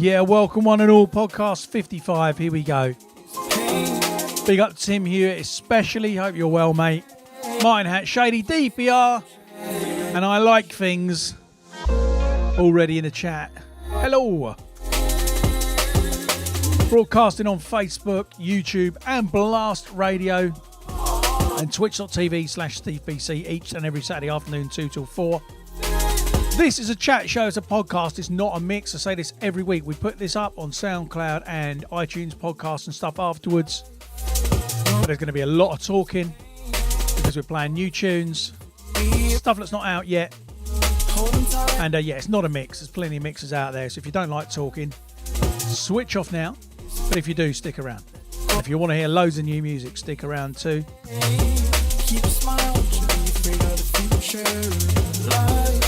Yeah, welcome one and all, podcast 55, here we go. Big up to Tim Hewitt especially, hope you're well, mate. Martin Hat, Shady DPR, and I like things already in the chat. Hello. Broadcasting on Facebook, YouTube and Blast Radio and twitch.tv/Steve BCee each and every Saturday afternoon 2 till 4. This is a chat show, it's a podcast, it's not a mix. I say this every week. We put this up on SoundCloud and iTunes podcasts and stuff afterwards. But there's going to be a lot of talking because we're playing new tunes, stuff that's not out yet. And yeah, it's not a mix. There's plenty of mixes out there. So if you don't like talking, switch off now. But if you do, stick around. And if you want to hear loads of new music, stick around too. Keep a smile, don't be afraid of the future. Life.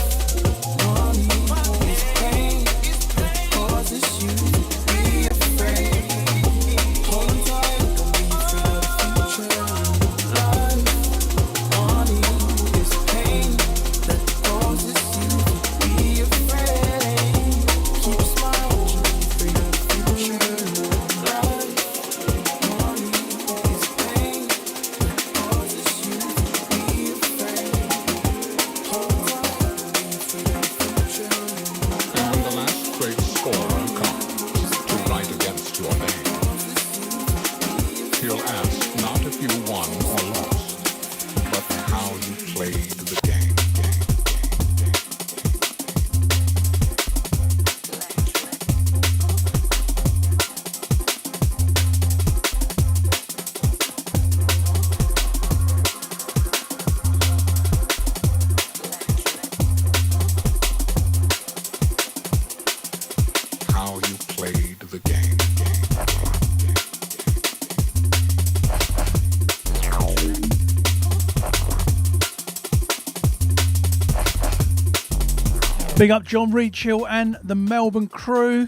Big up John Reachill and the Melbourne crew.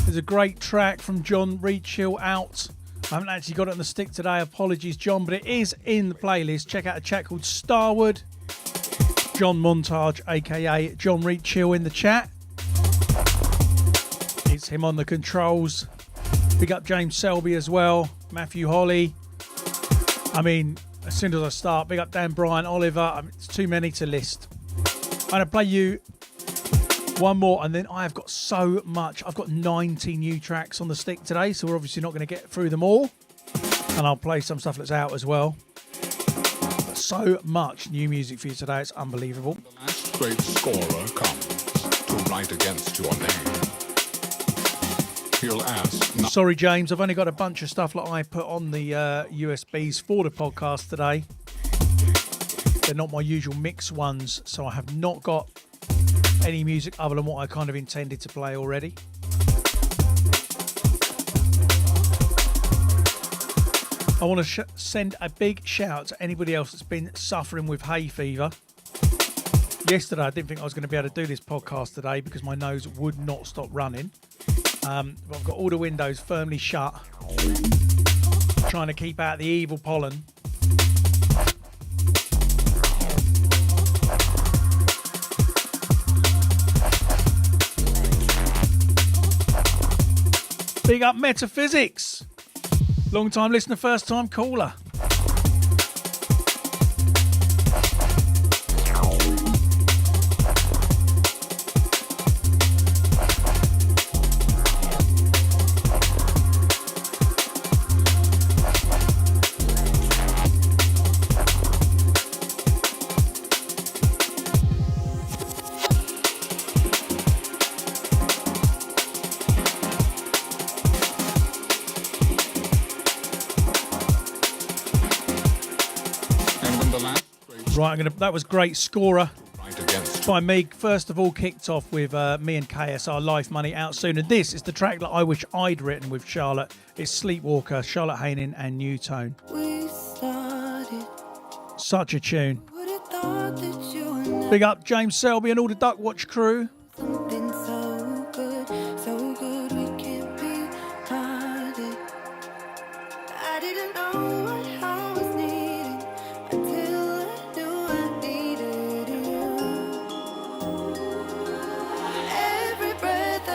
There's a great track from John Reachill out. I haven't actually got it on the stick today, apologies John, but it is in the playlist. Check out a track called Starwood. John Montage, aka John Reachill in the chat. It's him on the controls. Big up James Selby as well. Matthew Holly. I mean, as soon as I start, big up Dan Bryan, Oliver. I mean, it's too many to list. I'm going to play you one more and then I've got so much. I've got 90 new tracks on the stick today, so we're obviously not going to get through them all. And I'll play some stuff that's out as well. But so much new music for you today, it's unbelievable. The last great scorer comes to write against your name. He'll ask... Sorry, James, I've only got a bunch of stuff that I put on the USBs for the podcast today. They're not my usual mix ones, so I have not got any music other than what I kind of intended to play already. I want to send a big shout out to anybody else that's been suffering with hay fever. Yesterday I didn't think I was going to be able to do this podcast today because my nose would not stop running. But I've got all the windows firmly shut, trying to keep out the evil pollen. Big up Metaphysics. Long time listener, first time caller. Right, that was great scorer by me. First of all, kicked off with me and KSR, Life Money, out soon. And this is the track that I wish I'd written with Charlotte. It's Sleepwalker, Charlotte Haining and New Tone. Such a tune. Big up James Selby and all the Duck Watch crew.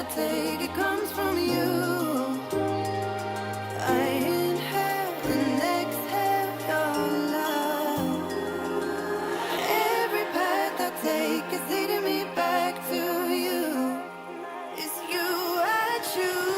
I take, it comes from you. I inhale and exhale your love. Every path I take is leading me back to you. It's you I choose.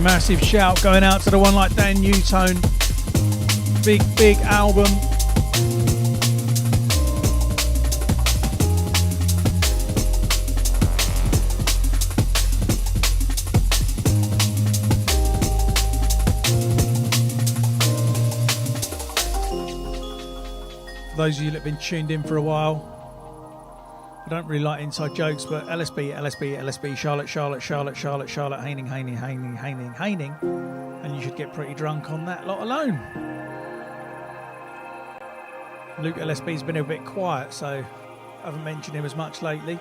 Massive shout going out to the one like Dan Newtone. Big album. For those of you that have been tuned in for a while, I don't really like inside jokes, but LSB, Charlotte, Haining, and you should get pretty drunk on that lot alone. Luke LSB's been a bit quiet, so I haven't mentioned him as much lately.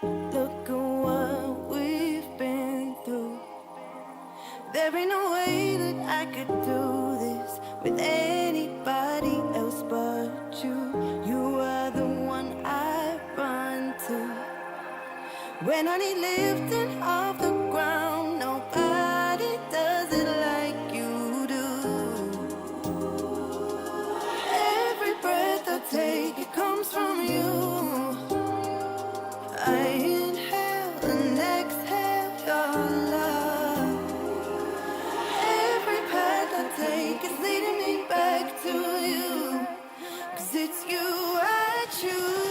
Look at what we've been through. There ain't no way that I could do this with anybody else but you. You are the one I run to when I need lifting off the ground. Nobody does it like you do. Every breath I take, it comes from you. I inhale and exhale your love. Every path I take is leading me back to you. 'Cause it's you I choose.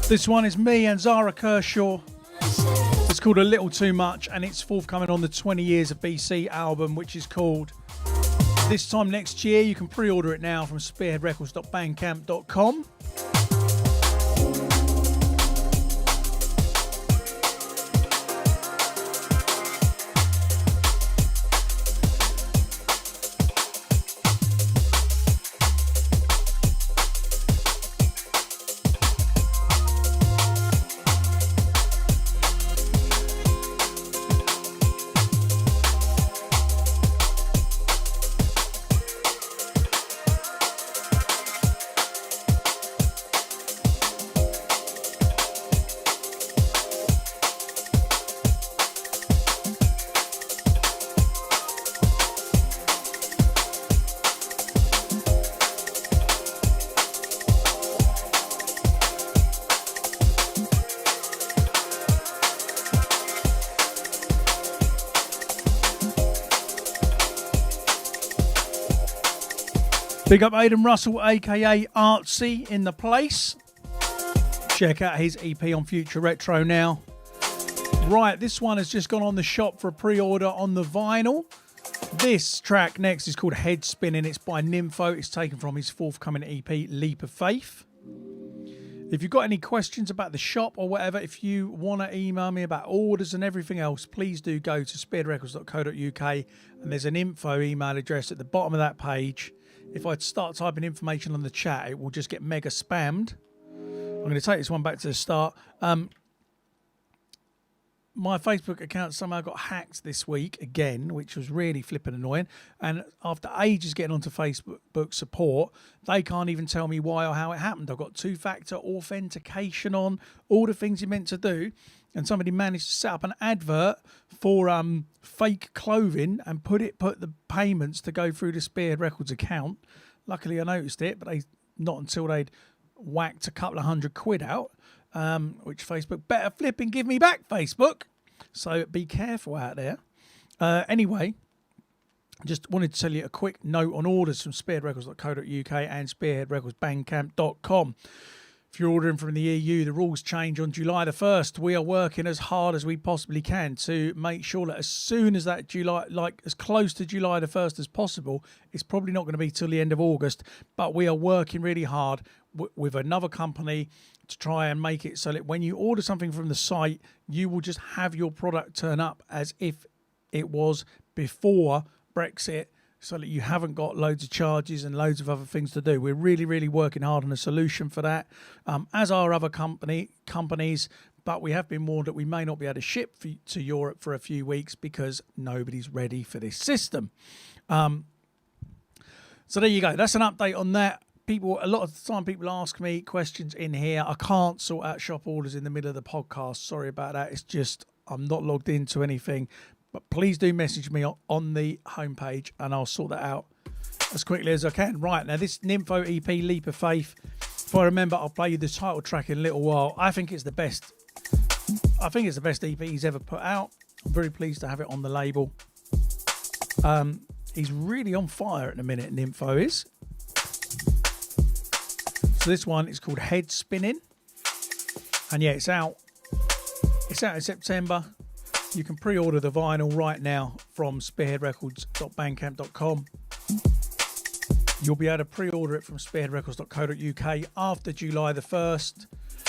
This one is me and Zara Kershaw. It's called A Little Too Much, and it's forthcoming on the 20 Years of BCee album, which is called This Time Next Year. You can pre-order it now from spearheadrecords.bandcamp.com. Big up Aidan Russell, aka Artsy, in the place. Check out his EP on Future Retro now. Right, this one has just gone on the shop for a pre-order on the vinyl. This track next is called Head Spinning. It's by Nympho. It's taken from his forthcoming EP, Leap of Faith. If you've got any questions about the shop or whatever, if you want to email me about orders and everything else, please do go to spearheadrecords.co.uk, and there's an info email address at the bottom of that page. If I start typing information on the chat, it will just get mega spammed. I'm going to take this one back to the start. My Facebook account somehow got hacked this week again, which was really flipping annoying. And after ages getting onto Facebook support, they can't even tell me why or how it happened. I've got two-factor authentication on, all the things you're meant to do. And somebody managed to set up an advert for fake clothing and put the payments to go through the Spearhead Records account. Luckily, I noticed it, but not until they'd whacked a couple of £100 out, which Facebook better flip and give me back, Facebook. So be careful out there. Anyway, just wanted to tell you a quick note on orders from spearheadrecords.co.uk and spearheadrecordsbandcamp.com. If you're ordering from the EU, the rules change on July the 1st. We are working as hard as we possibly can to make sure that as soon as that July, like as close to July the 1st as possible, it's probably not going to be till the end of August, but we are working really hard with another company to try and make it so that when you order something from the site, you will just have your product turn up as if it was before Brexit, so that you haven't got loads of charges and loads of other things to do. We're really, really working hard on a solution for that, as are other companies, but we have been warned that we may not be able to ship to Europe for a few weeks because nobody's ready for this system. So there you go. That's an update on that. A lot of the time people ask me questions in here. I can't sort out shop orders in the middle of the podcast. Sorry about that. It's just I'm not logged into anything. But please do message me on the homepage and I'll sort that out as quickly as I can. Right, now this Nympho EP, Leap of Faith. If I remember, I'll play you the title track in a little while. I think it's the best EP he's ever put out. I'm very pleased to have it on the label. He's really on fire at the minute, Nympho is. So this one is called Head Spinning. And yeah, it's out. It's out in September. You can pre-order the vinyl right now from spearheadrecords.bandcamp.com. You'll be able to pre-order it from spearheadrecords.co.uk after July the 1st.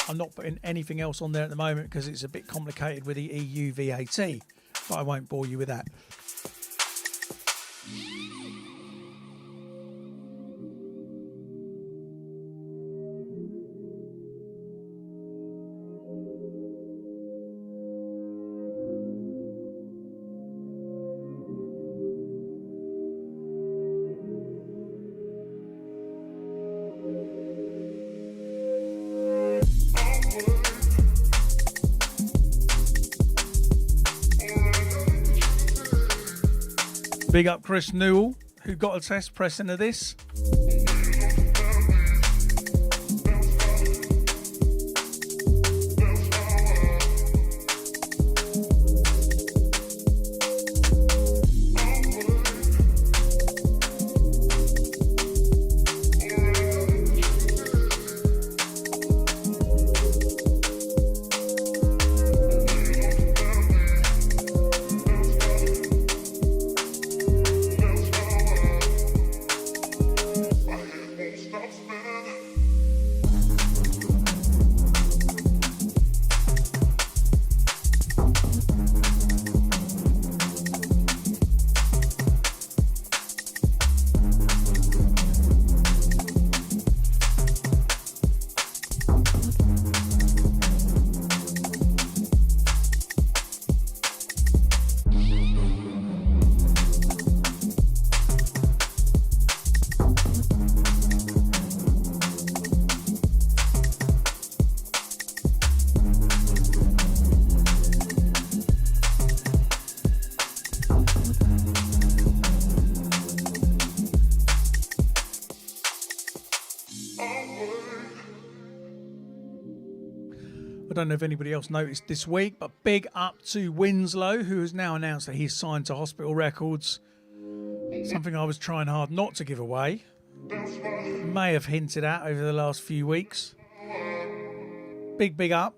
I'm not putting anything else on there at the moment because it's a bit complicated with the EU VAT, but I won't bore you with that. Big up Chris Newell, who got a test press into this. I don't know if anybody else noticed this week, but big up to Winslow, who has now announced that he's signed to Hospital Records. Something I was trying hard not to give away. May have hinted at over the last few weeks. Big up.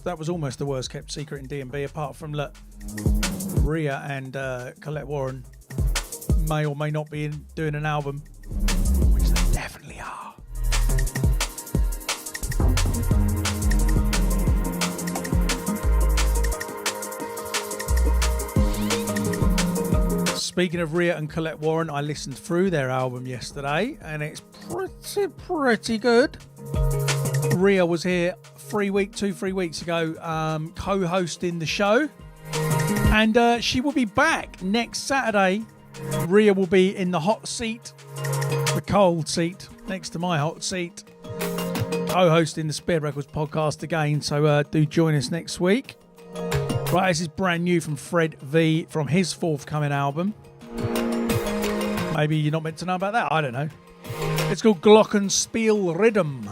That was almost the worst kept secret in D&B, apart from Rhea and Colette Warren may or may not be doing an album, which they definitely are. Speaking of Rhea and Colette Warren, I listened through their album yesterday and it's pretty good. Rhea was here 3 weeks ago, co-hosting the show, and she will be back next Saturday. Rhea will be in the hot seat, the cold seat, next to my hot seat, co-hosting the Spearhead Records podcast again, so do join us next week. Right, this is brand new from Fred V from his forthcoming album. Maybe you're not meant to know about that, I don't know. It's called Glockenspiel Rhythm.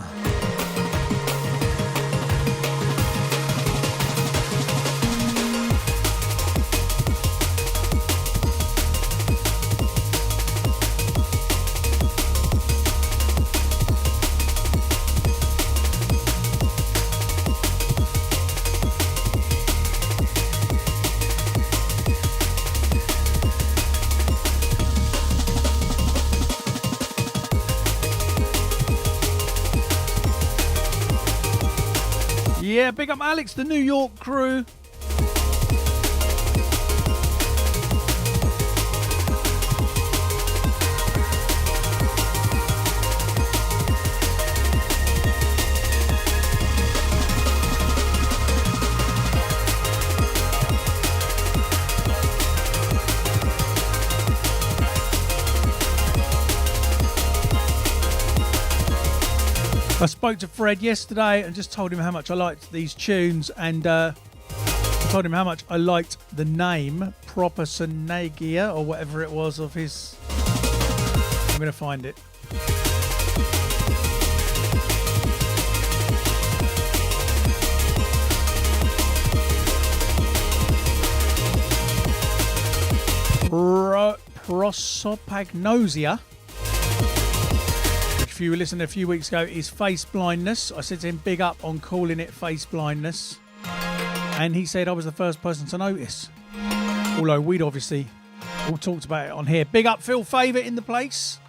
Yeah, big up Alex, the New York crew. I spoke to Fred yesterday and just told him how much I liked these tunes, and I told him how much I liked the name Propersonagia or whatever it was of his. I'm going to find it. Prosopagnosia. If you were listening a few weeks ago, is face blindness. I said to him, big up on calling it face blindness. And he said I was the first person to notice. Although we'd obviously all talked about it on here. Big up Phil Favour in the place.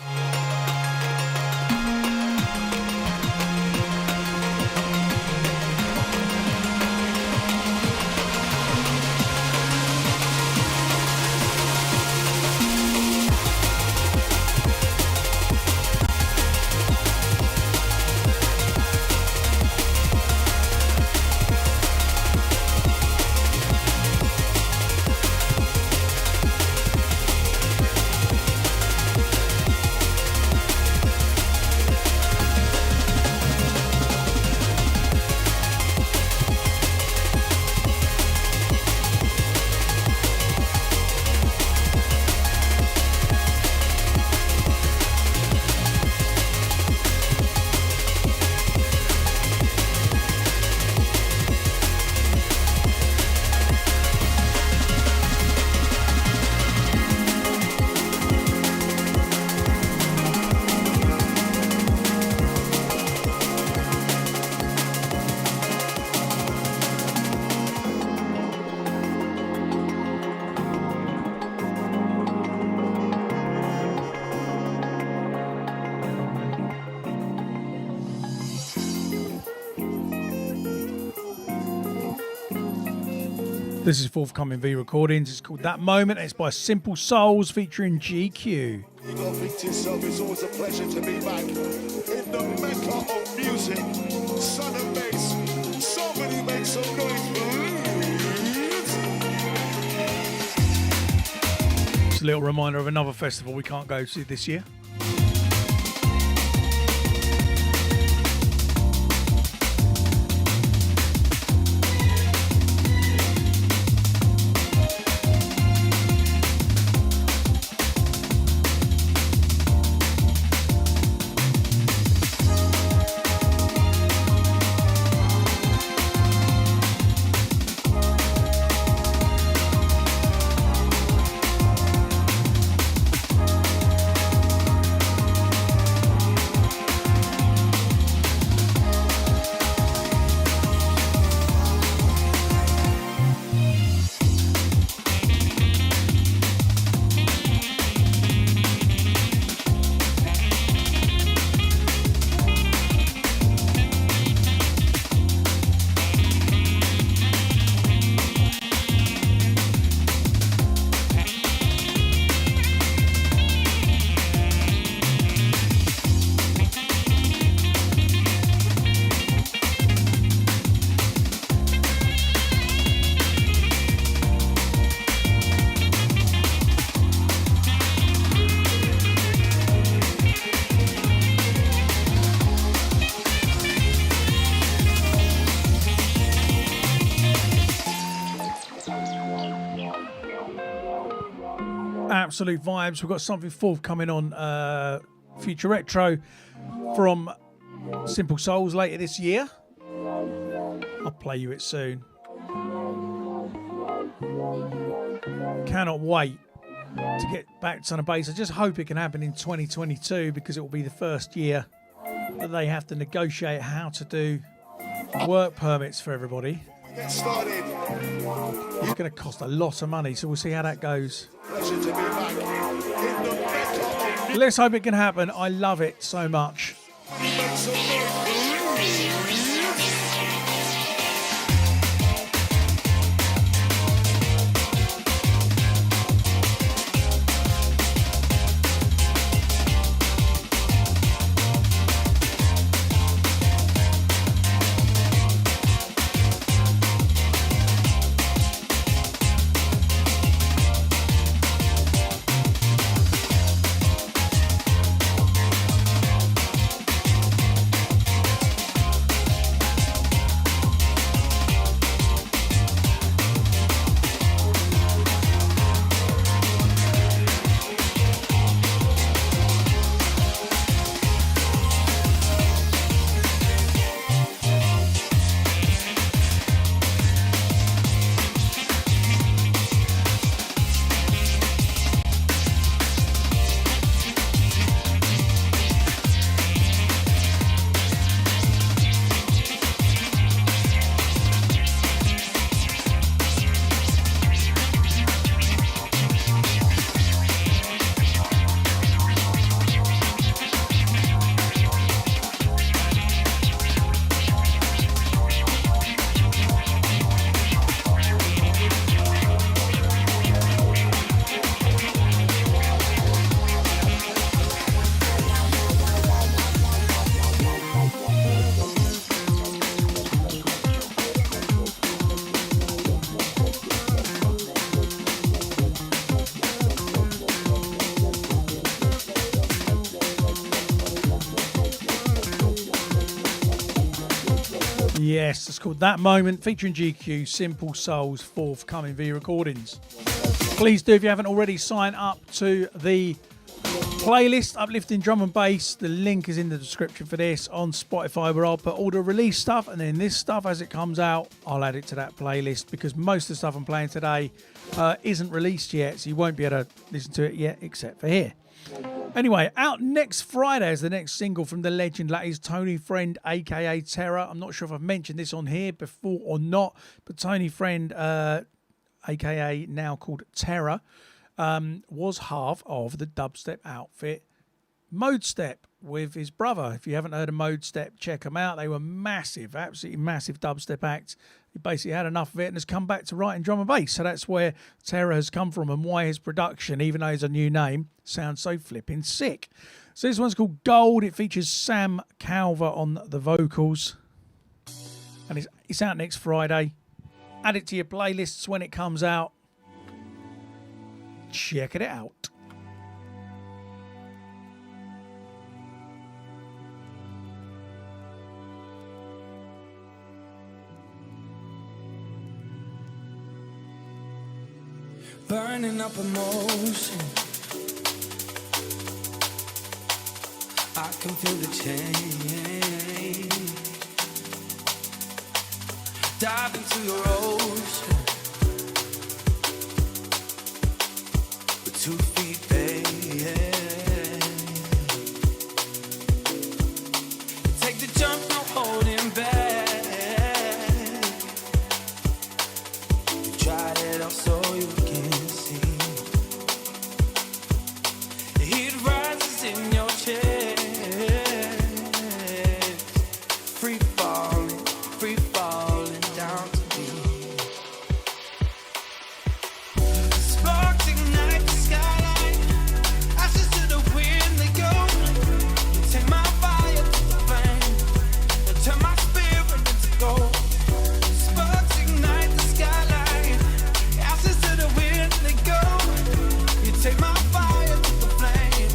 This is forthcoming V Recordings. It's called That Moment. It's by Simple Souls featuring GQ. You got think to yourself, it's always a pleasure to be back in the mecca of music. Sun and bass. Somebody make some noise, please. It's a little reminder of another festival we can't go to this year. Absolute vibes. We've got something forthcoming on Future Retro from Simple Souls later this year. I'll play you it soon. Cannot wait to get back to the bass. I just hope it can happen in 2022 because it will be the first year that they have to negotiate how to do work permits for everybody. Get started. It's going to cost a lot of money, so we'll see how that goes. Pleasure to be back in the mecca of music. Let's hope it can happen. I love it so much. Make some noise, please. Yes, it's called That Moment, featuring GQ, Simple Souls, forthcoming V Recordings. Please do, if you haven't already, sign up to the playlist, Uplifting Drum and Bass. The link is in the description for this on Spotify, where I'll put all the release stuff, and then this stuff as it comes out, I'll add it to that playlist, because most of the stuff I'm playing today isn't released yet, so you won't be able to listen to it yet, except for here. Anyway, out next Friday is the next single from the legend. That is Tony Friend, aka Terror. I'm not sure if I've mentioned this on here before or not, but Tony Friend, aka now called Terror, was half of the dubstep outfit Mode Step with his brother. If you haven't heard of Mode Step, check them out. They were massive, absolutely massive dubstep acts. He basically had enough of it and has come back to writing drum and bass. So that's where Terror has come from and why his production, even though he's a new name, sounds so flipping sick. So this one's called Gold. It features Sam Calver on the vocals. And it's out next Friday. Add it to your playlists when it comes out. Check it out. Burning up emotion, I can feel the change. Dive into your ocean with 2 feet, babe. Take the jump, no holding back. You've tried it all, so you can see. The heat rises in your chest. Free falling down to me. Sparks ignite the skyline. Ashes to the wind they go. You take my fire to the flame and turn my spirit into gold. Sparks ignite the skyline. Ashes to the wind they go. You take my fire to the flame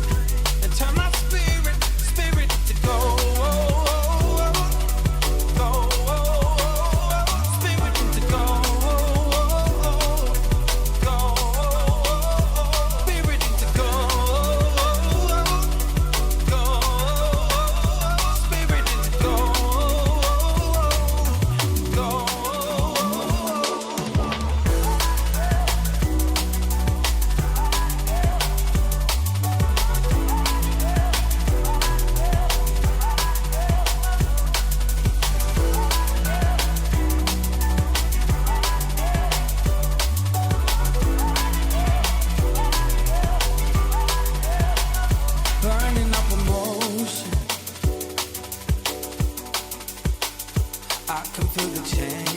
and turn my spirit to gold. Burning up emotion, I can feel the change.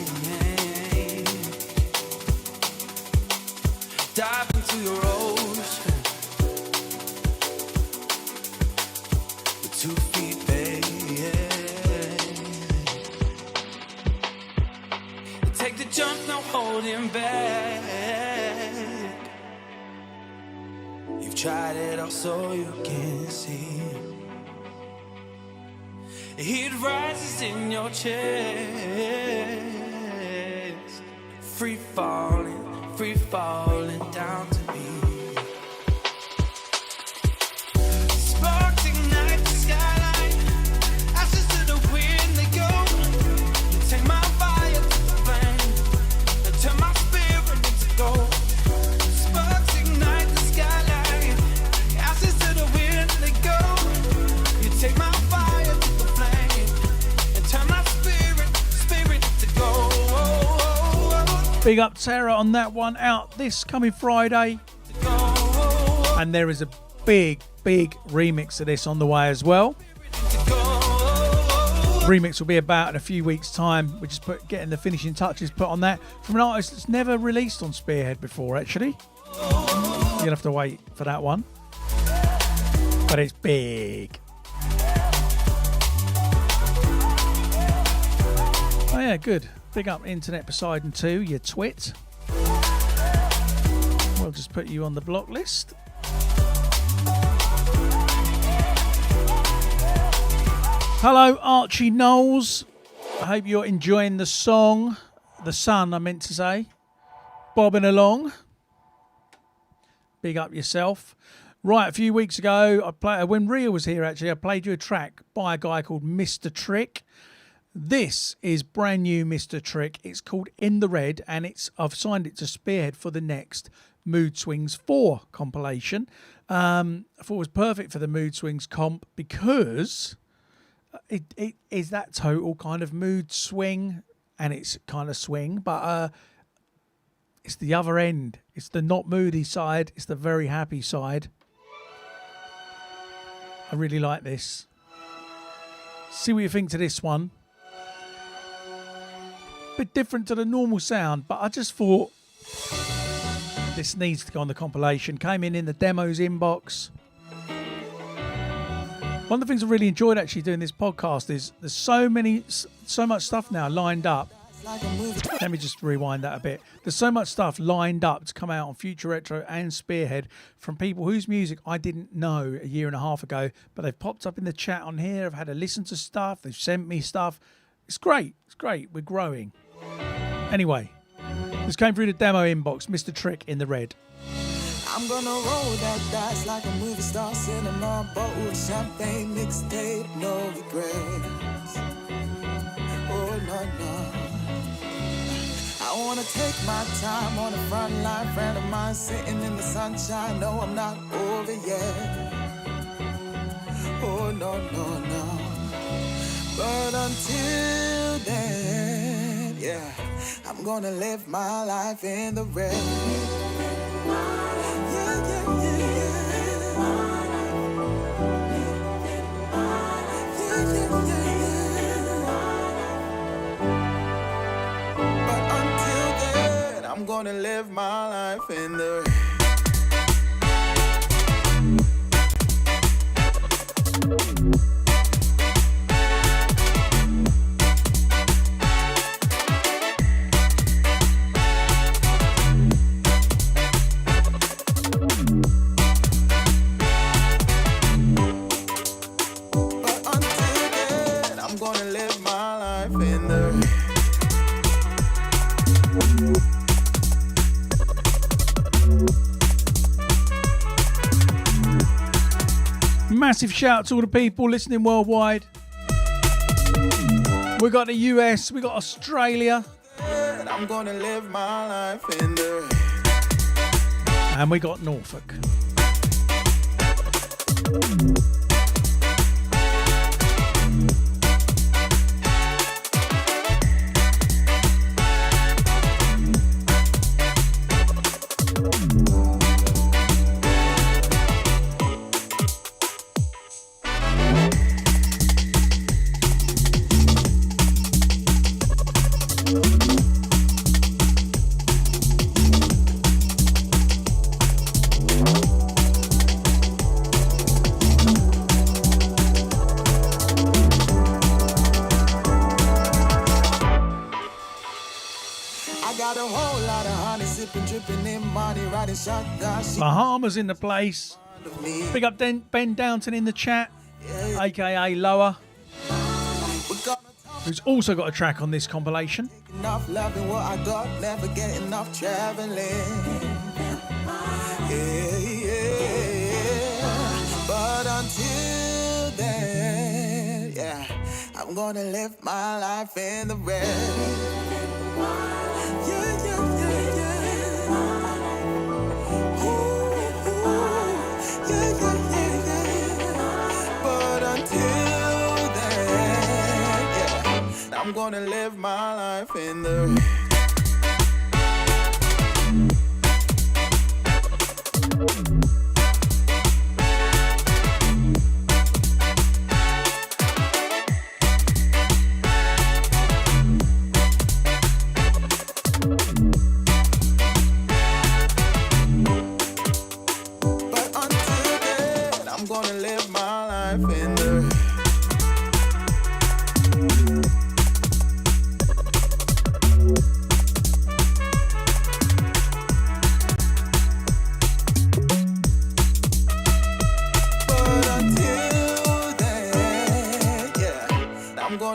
Dive into your ocean with 2 feet, babe. Take the jump, no holding back. You've tried it all, so you can see. The heat rises in your chest. Free falling down to me. Sparks ignite the skyline. Ashes to the wind they go. You take my fire to the flame and turn my spirit into gold. Sparks ignite the skyline. Ashes to the wind they go. You take my fire to the flame and turn my spirit to gold. Big up Terror on that one, out this coming Friday. And there is a big remix of this on the way as well. Remix will be about in a few weeks' time. We're just getting the finishing touches put on that from an artist that's never released on Spearhead before, actually. You'll have to wait for that one. But it's big. Oh yeah, good. Big up Internet Poseidon 2, you twit. We'll just put you on the block list. Hello, Archie Knowles. I hope you're enjoying the song. The sun, I meant to say. Bobbing along. Big up yourself. Right, a few weeks ago, when Rhea was here, actually, I played you a track by a guy called Mr. Trick. This is brand new Mr. Trick. It's called In the Red, and I've signed it to Spearhead for the next Mood Swings 4 compilation. I thought it was perfect for the Mood Swings comp because it is that total kind of mood swing, and it's kind of swing, but it's the other end. It's the not moody side. It's the very happy side. I really like this. See what you think to this one. Bit different to the normal sound, but I just thought this needs to go on the compilation. Came in the demos inbox. One of the things I really enjoyed actually doing this podcast is there's so much stuff now lined up. Let me just rewind that a bit. There's so much stuff lined up to come out on Future Retro and Spearhead from people whose music I didn't know a year and a half ago, but they've popped up in the chat on here. I've had to listen to stuff. They've sent me stuff. It's great. It's great. We're growing. Anyway, this came through the demo inbox. Mr. Trick in the red. I'm gonna roll that dice like a movie star, cinema, bottle with champagne, mixtape, no regrets. Oh, no. I wanna take my time on the front line, friend of mine sitting in the sunshine. No, I'm not over yet. Oh, no. But until then, yeah, I'm gonna live my life in the red. But until then, I'm gonna live my life in the Massive shout out to all the people listening worldwide. We got the US, we got Australia. I'm gonna live my life in the and we got Norfolk. Bahamas in the place. Big up Ben Downton in the chat, aka Lower, who's also got a track on this compilation. Enough loving what I got, never get enough traveling. But until then, yeah, I'm gonna live my life in the red. I'm gonna live my life in the But until then, I'm gonna live my life in the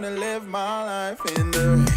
gonna live my life in the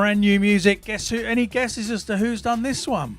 brand new music. Guess who? Any guesses as to who's done this one?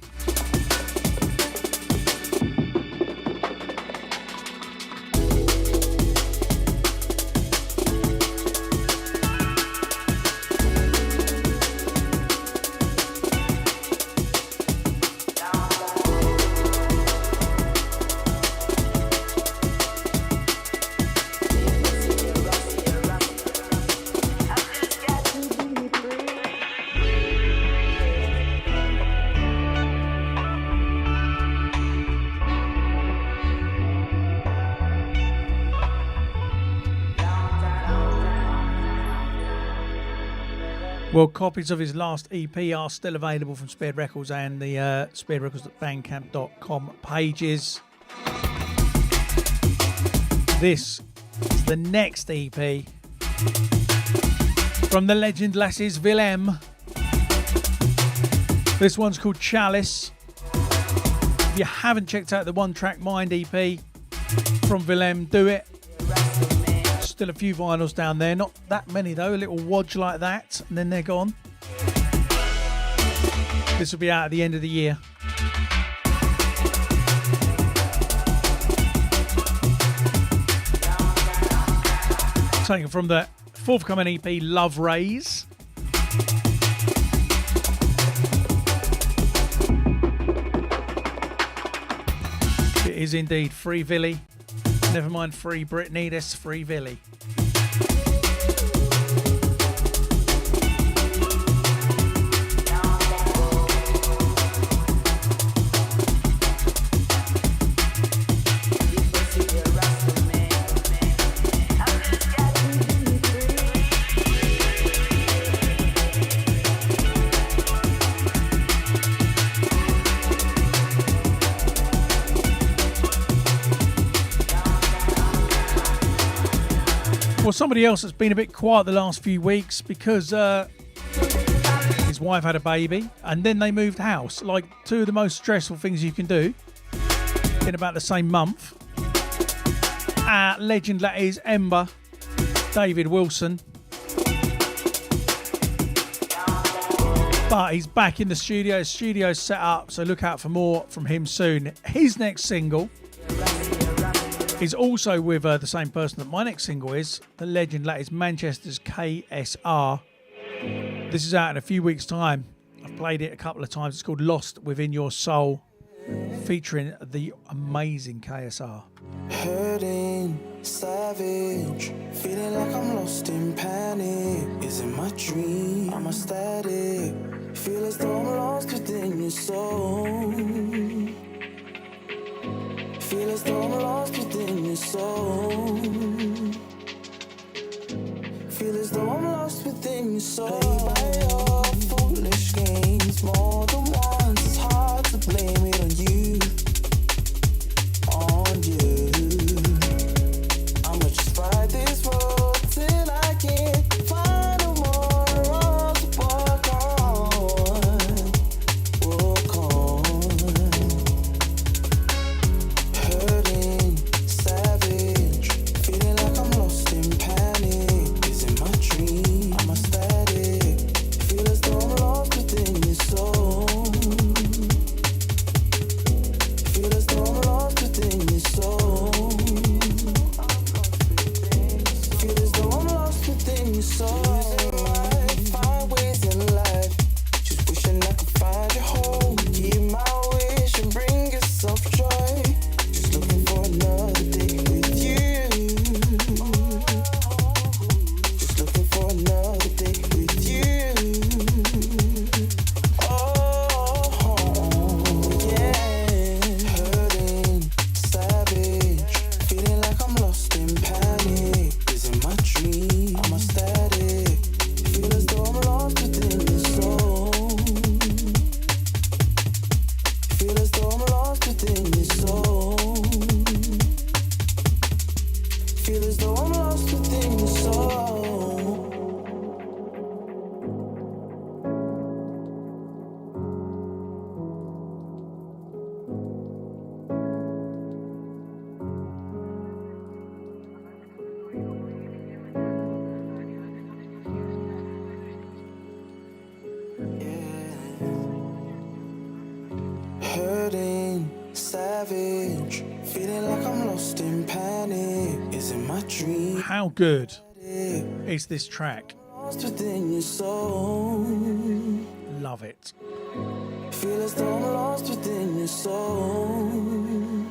Well, copies of his last EP are still available from Spearhead Records and the spearheadrecords.bandcamp.com pages. This is the next EP from the legend lasses Willem. This one's called Chalice. If you haven't checked out the One Track Mind EP from Willem, do it. Still a few vinyls down there, not that many though, a little wodge like that and then they're gone. This will be out at the end of the year. Taken from the forthcoming EP Love Rays. It is indeed Free Villy. Never mind Free Britney, that's Free Villy. Well, somebody else that's been a bit quiet the last few weeks because his wife had a baby and then they moved house. Like two of the most stressful things you can do in about the same month. Legend that is Ember, David Wilson. But he's back in the studio. His studio's set up, so look out for more from him soon. His next single is also with the same person that my next single is, the legend that is Manchester's KSR. This is out in a few weeks' time. I've played it a couple of times. It's called Lost Within Your Soul, featuring the amazing KSR. Hurting, savage, feeling like I'm lost in panic. Is it my dream? Am I static? Feel as though I'm lost within your soul. Feel as though I'm lost within your soul. Feel as though I'm lost within your soul. Play by your foolish games more than once. It's hard to blame it on you. On you. I'ma just ride this road till I can't find a more road to walk on. Walk on. Hurting, savage, feeling like I'm lost in panic. Is it my dream? Am I static? hurting, savage, feeling like I'm lost in panic. Is it my dream? How good is this track? Lost within your soul. Love it. Feel as though I'm lost within your soul.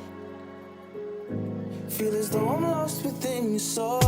Feel as though I'm lost within your soul.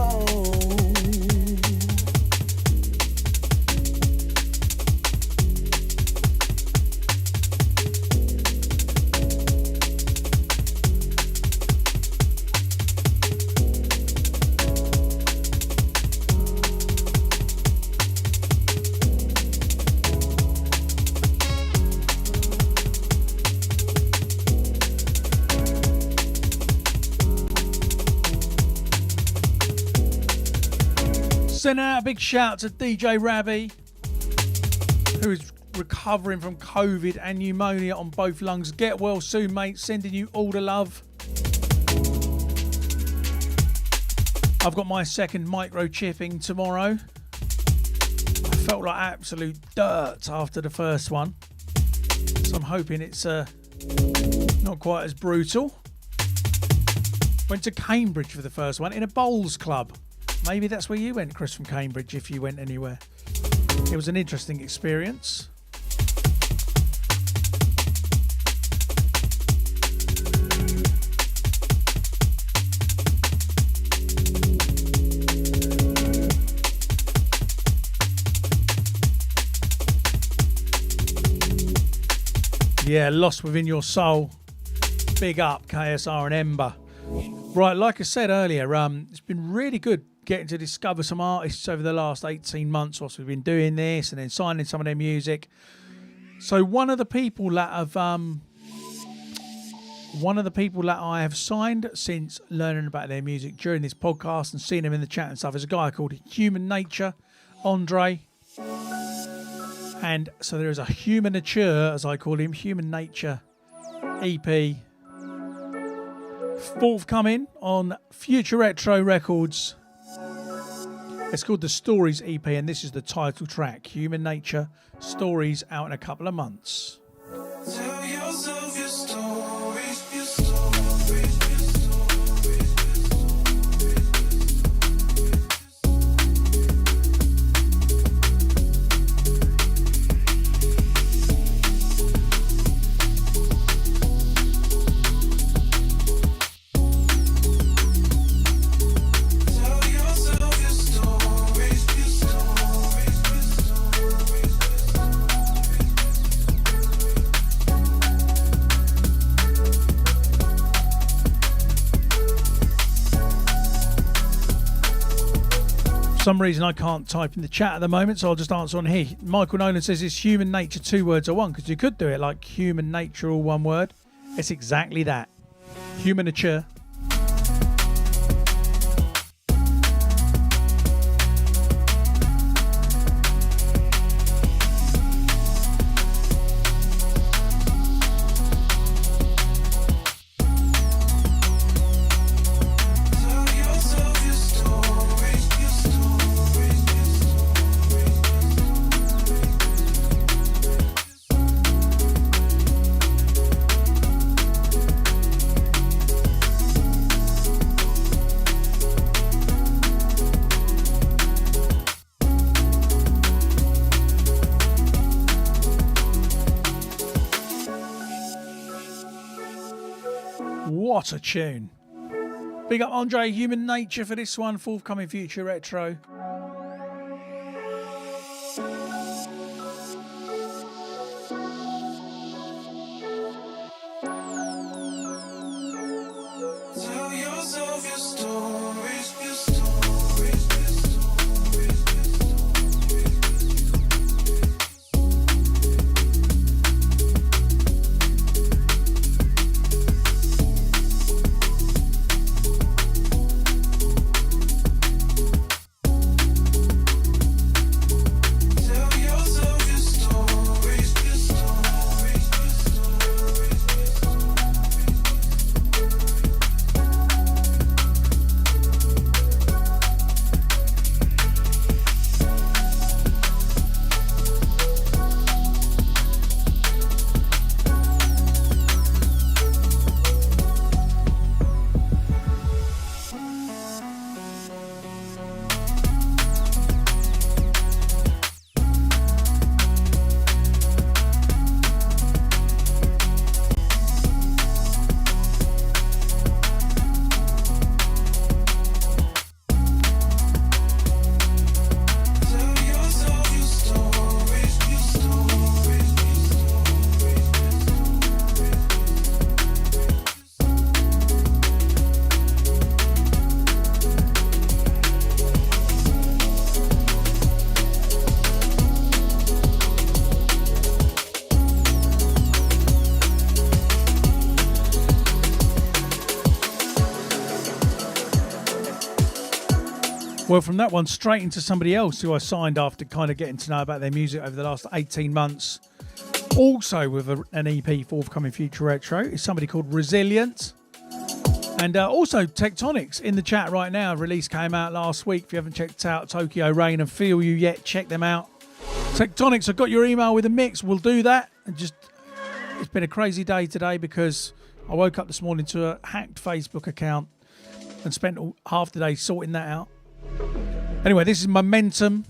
Send out a big shout to DJ Ravi, who is recovering from COVID and pneumonia on both lungs. Get well soon, mate. Sending you all the love. I've got my second microchipping tomorrow. I felt like absolute dirt after the first one, so I'm hoping it's not quite as brutal. Went to Cambridge for the first one in a bowls club. Maybe that's where you went, Chris, from Cambridge, if you went anywhere. It was an interesting experience. Yeah, Lost Within Your Soul. Big up, KSR and Ember. Right, like I said earlier, it's been really good getting to discover some artists over the last 18 months whilst we've been doing this and then signing some of their music. So one of the people that I have signed since learning about their music during this podcast and seeing them in the chat and stuff is a guy called Human Nature, Andre. And so there is a Human Nature, as I call him, Human Nature EP, forthcoming on Future Retro Records. It's called the Stories EP, and this is the title track, Human Nature, Stories, out in a couple of months. Tell yourself your stories, your stories. For some reason I can't type in the chat at the moment, so I'll just answer on here. Michael Nolan says, is Human Nature 2 words or one? Because you could do it like Human Nature, all one word. It's exactly that. Human Nature. What a tune. Big up Andre, Human Nature for this one, forthcoming Future Retro. Tell yourself your stories, your stories. Well, from that one straight into somebody else who I signed after kind of getting to know about their music over the last 18 months. Also with an EP forthcoming Future Retro is somebody called Resilient. And also Tectonics in the chat right now. Release came out last week. If you haven't checked out Tokyo Rain and Feel You yet, check them out. Tectonics, I've got your email with a mix. We'll do that. And just, it's been a crazy day today because I woke up this morning to a hacked Facebook account and spent half the day sorting that out. Anyway, this is Momentum,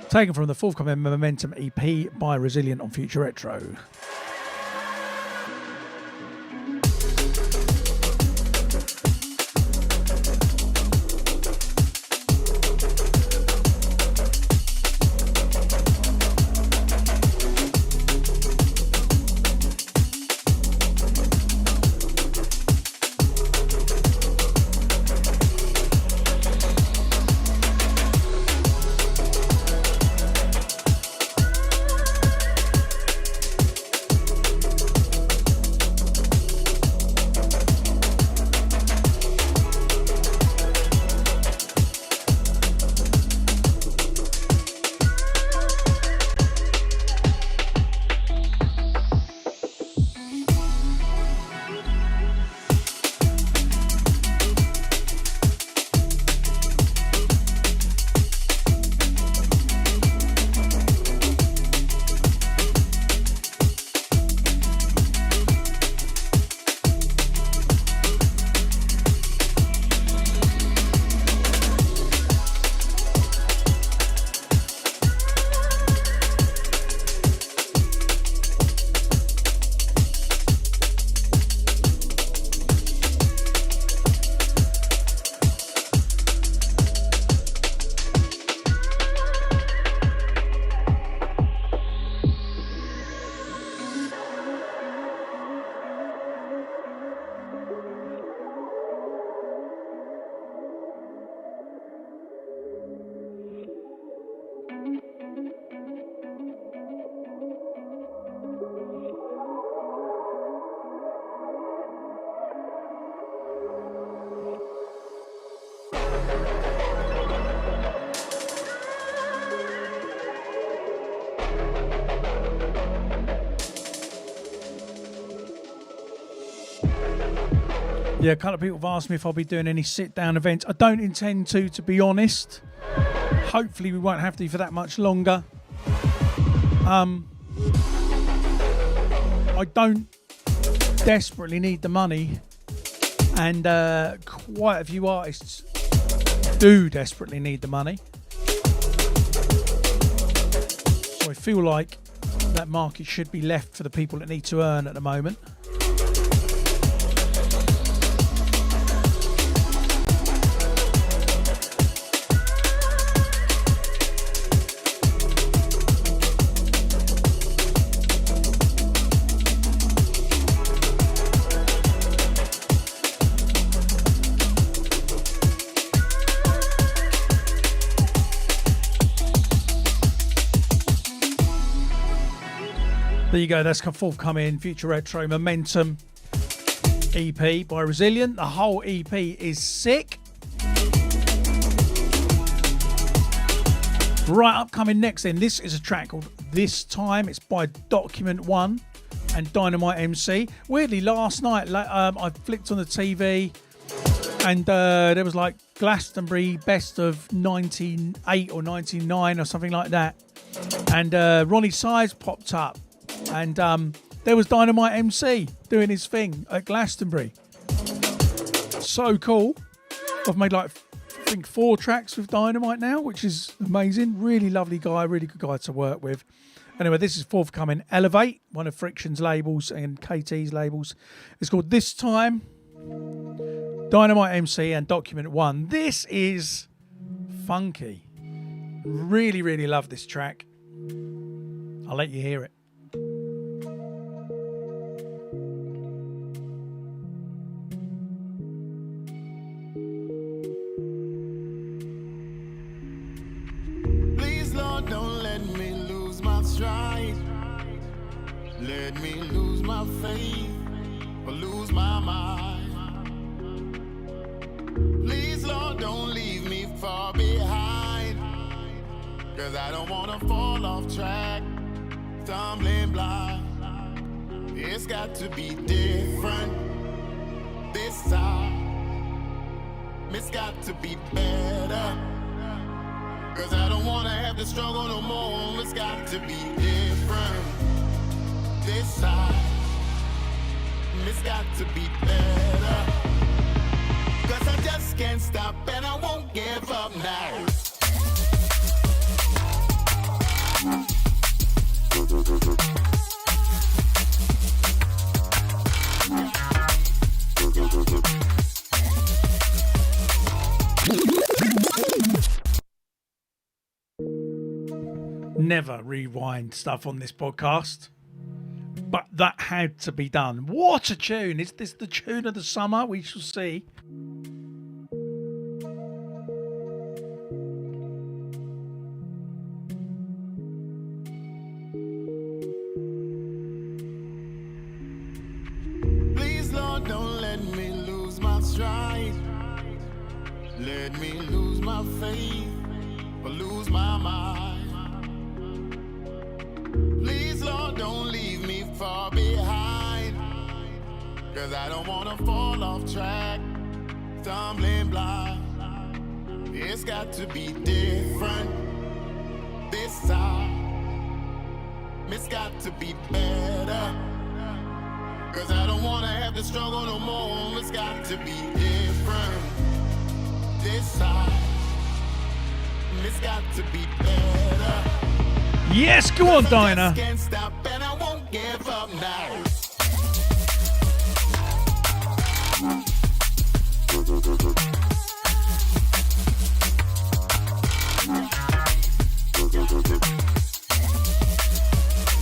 taken from the forthcoming Momentum EP by Resilient on Future Retro. Yeah, a couple of people have asked me if I'll be doing any sit-down events. I don't intend to be honest. Hopefully we won't have to for that much longer. I don't desperately need the money, and quite a few artists do desperately need the money. So I feel like that market should be left for the people that need to earn at the moment. There you go, that's forthcoming Future Retro Momentum EP by Resilient. The whole EP is sick. Right, upcoming next then, this is a track called This Time. It's by Document One and Dynamite MC. Weirdly, last night I flicked on the TV and there was like Glastonbury Best of 98 or 99 or something like that. And Ronnie Size popped up. And there was Dynamite MC doing his thing at Glastonbury. So cool. I've made like, I think 4 tracks with Dynamite now, which is amazing. Really lovely guy, really good guy to work with. Anyway, this is forthcoming. Elevate, one of Friction's labels and KT's labels. It's called This Time. Dynamite MC and Document One. This is funky. Really, really love this track. I'll let you hear it. Don't let me lose my stride. Let me lose my faith or lose my mind. Please, Lord, don't leave me Cause I don't wanna fall off track, stumbling block. It's got to be different this time. It's got to be better. Cause I don't wanna have to struggle no more. It's got to be different this time. It's got to be better. Cause I just can't stop and I won't give up now. Never rewind stuff on this podcast, but that had to be done. What a tune! Is this the tune of the summer? We shall see. Please, Lord, don't let me lose my stride. Let me lose my faith or lose my mind. Please, Lord, don't leave me far behind. Cause I don't wanna fall off track, stumbling block. It's got to be different this time. It's got to be better. Cause I don't wanna have to struggle no more. It's got to be different this time. It's got to be better. Yes, go on, Dinah. Can't stop and I won't give up now.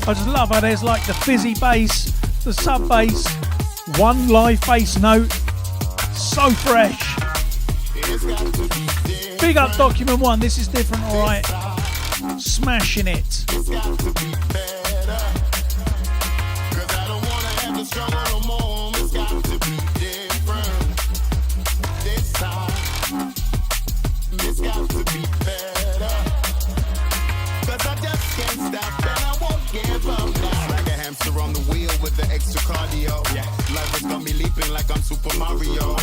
I just love how there's like the fizzy bass, the sub bass, one live bass note. So fresh. It's got to be different. Big up Document 1. This is different, alright. Smashing it. It's got to be better. Cause I don't wanna have to struggle no more. It's got to be different this time. It's got to be better. Cause I just can't stop and I won't give up now. Like a hamster on the wheel with the extra cardio. Yeah. Life has got me leaping like I'm Super Mario.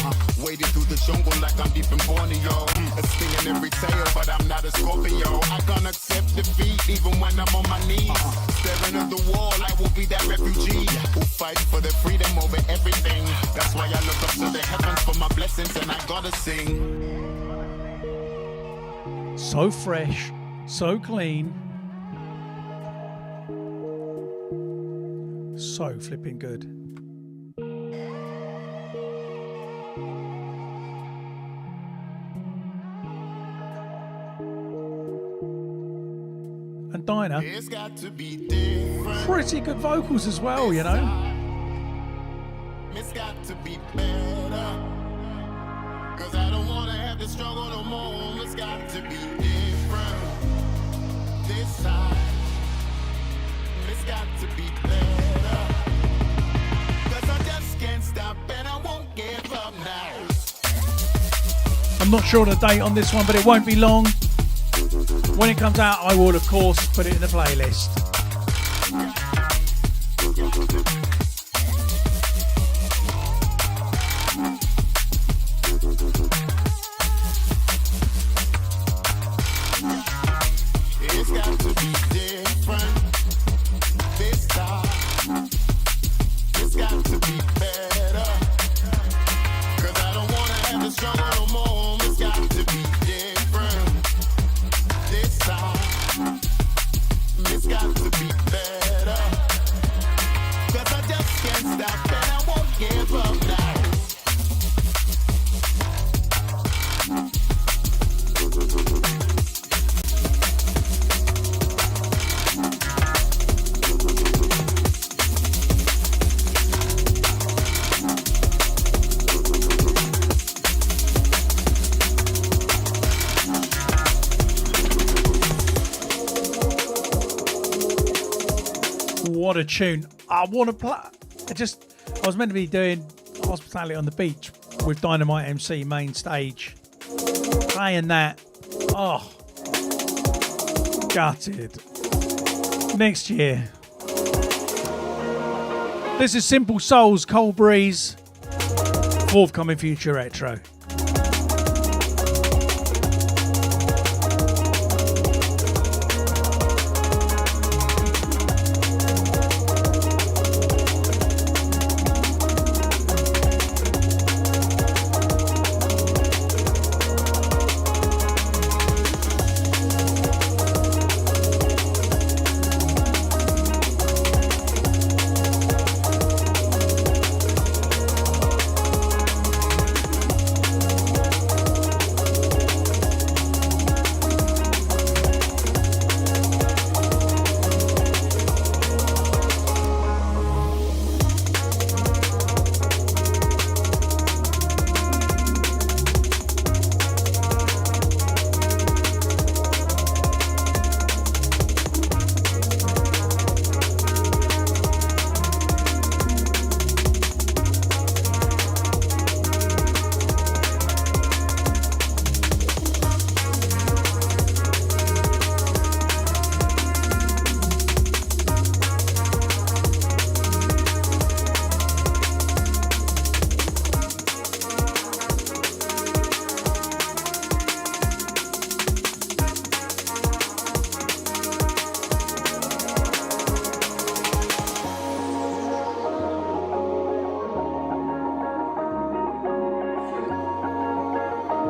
Wading through the jungle like I'm deep in Borneo. A sting in every tail, but I'm not a Scorpio. I can't accept defeat even when I'm on my knees. Staring at the wall, I will be that refugee who fights for their freedom over everything. That's why I look up to the heavens for my blessings and I gotta sing. So fresh, so clean, so flipping good. And Dinah, It's got to be different. pretty good vocals as well, you know. It's got to be better. Cause I don't wanna have to struggle no more. It's got to be different this time. It's got to be better. Cause I just can't stop and I won't give up now. I'm not sure of the date on this one, but it won't be long. When it comes out, I will, of course, put it in the playlist. It's got to be different this time. It's got to be better. Cause I don't wanna have to struggle no more. It's got to be different this time. It's got to be better. Cause I just can't stop and I won't give up now. What a tune. I want to play. I was meant to be doing Hospitality on the Beach with Dynamite MC main stage. Playing that. Oh. Gutted. Next year. This is Simple Souls, Cold Breeze. Forthcoming Future Retro.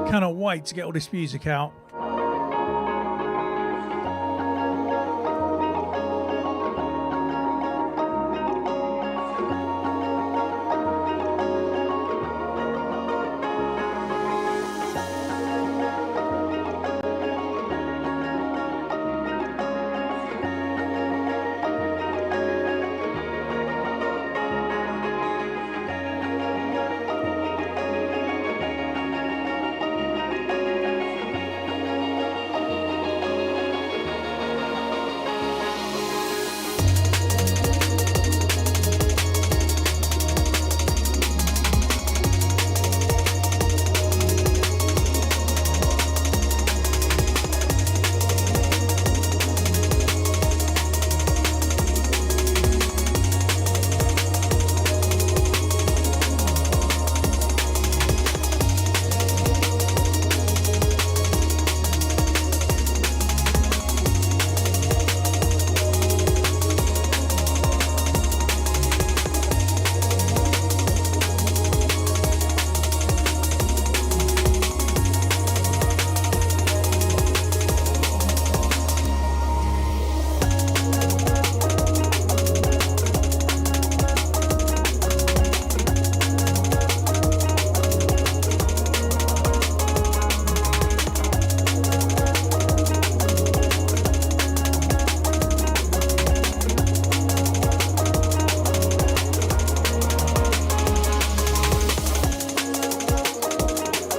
Cannot wait to get all this music out.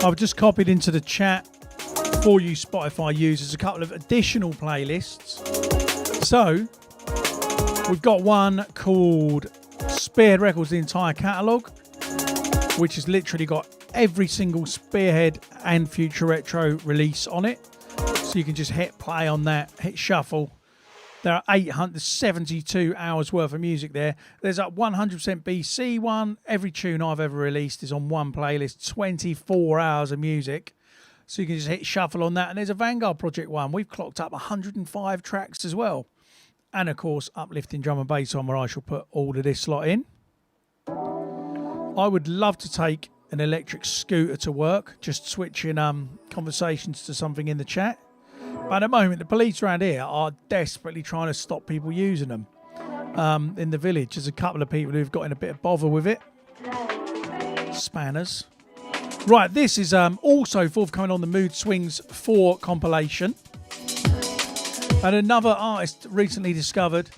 I've just copied into the chat for you Spotify users a couple of additional playlists. So we've got one called Spearhead Records, the entire catalogue, which has literally got every single Spearhead and Future Retro release on it. So you can just hit play on that, hit shuffle. There are 872 hours worth of music there. There's a 100% BCee one. Every tune I've ever released is on one playlist. 24 hours of music. So you can just hit shuffle on that. And there's a Vanguard Project one. We've clocked up 105 tracks as well. And of course, Uplifting Drum and Bass on, where I shall put all of this slot in. I would love to take an electric scooter to work, just switching conversations to something in the chat. But at the moment, the police around here are desperately trying to stop people using them in the village. There's a couple of people who've got in a bit of bother with it. Spanners. Right, this is also forthcoming on the Mood Swings 4 compilation. And another artist recently discovered.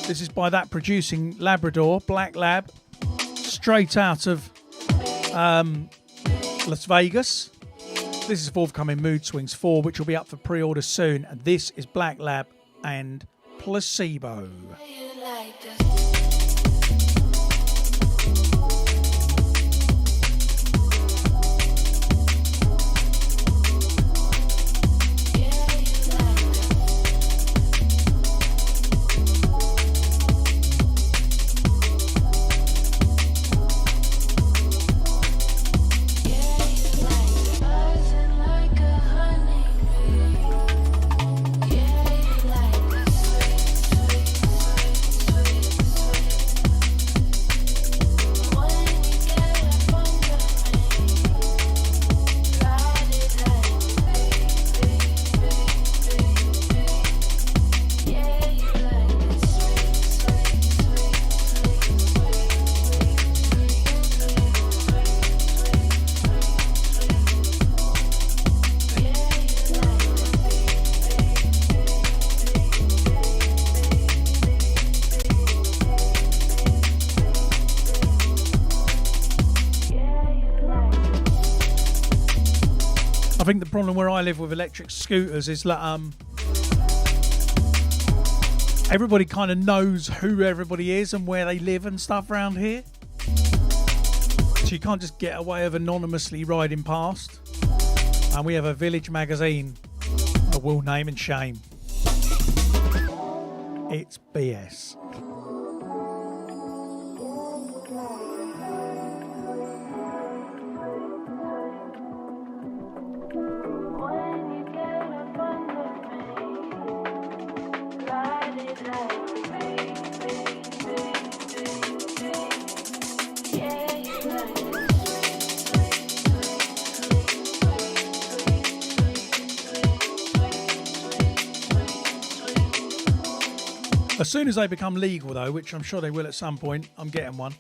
This is by that producing Labrador, Black Lab, straight out of Las Vegas. This is forthcoming Mood Swings 4, which will be up for pre-order soon. And this is Black Lab and Placebo. think the problem where I live with electric scooters is that everybody kind of knows who everybody is and where they live and stuff around here. So you can't just get away with anonymously riding past. And we have a village magazine that will name and shame. It's BS. As soon as they become legal, though, which I'm sure they will at some point, I'm getting one.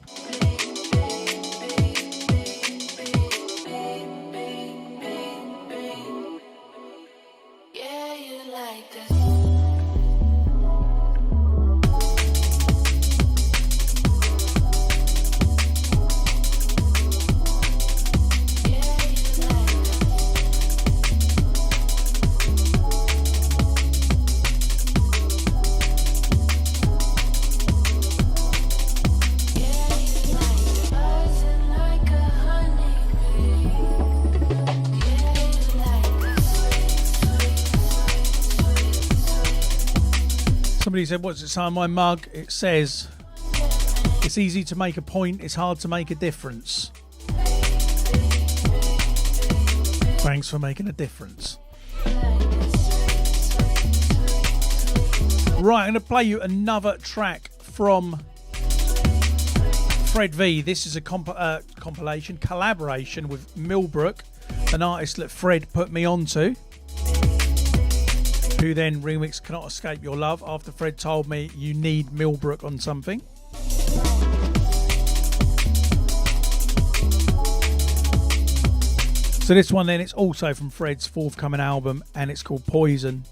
Somebody said, what's it say on my mug? It says, it's easy to make a point, it's hard to make a difference. Thanks for making a difference. Right, I'm going to play you another track from Fred V. This is a collaboration with Millbrook, an artist that Fred put me onto, who then remixed Cannot Escape Your Love after Fred told me you need Millbrook on something. So this one then, it's also from Fred's forthcoming album and it's called Poison.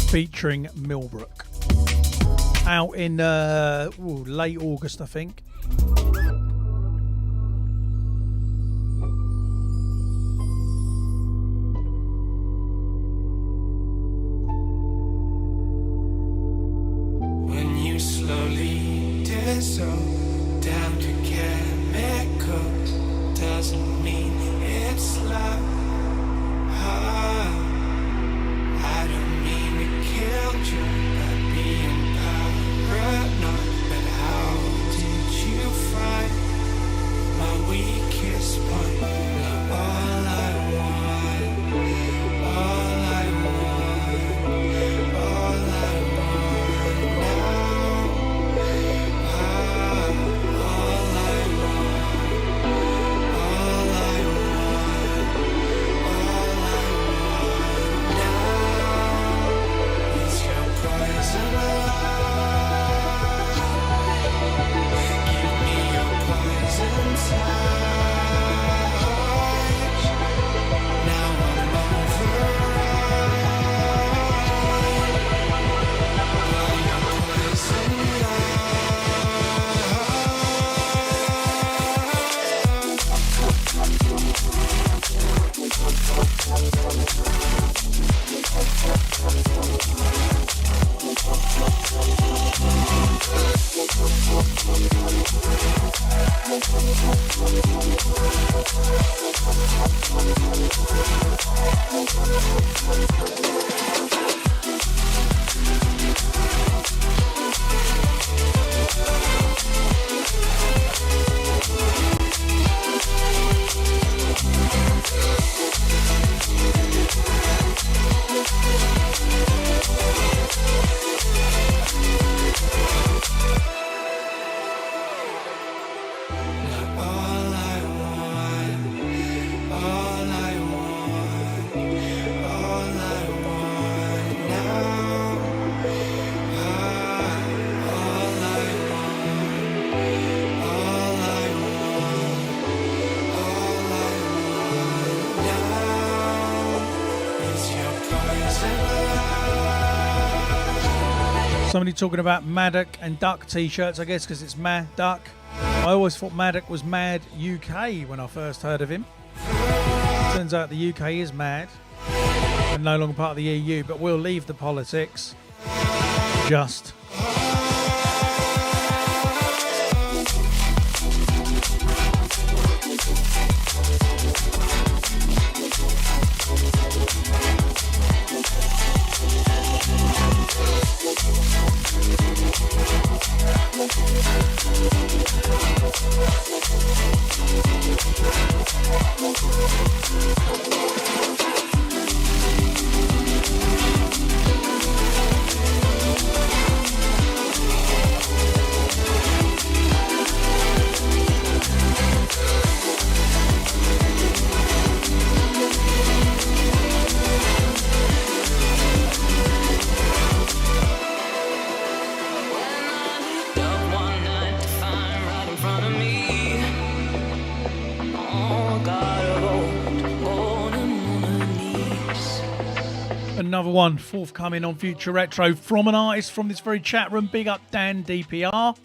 Featuring Millbrook. Out in late August, I think. Down to chemicals doesn't mean it's love. I don't mean to kill you by being paranoid, but how did you find Somebody talking about Maddock and Duck t-shirts, I guess, because it's Mad Duck. I always thought Maddock was Mad UK when I first heard of him. Turns out the UK is mad and no longer part of the EU, but we'll leave the politics. Just. Another one forthcoming on Future Retro from an artist from this very chat room. Big up Dan DPR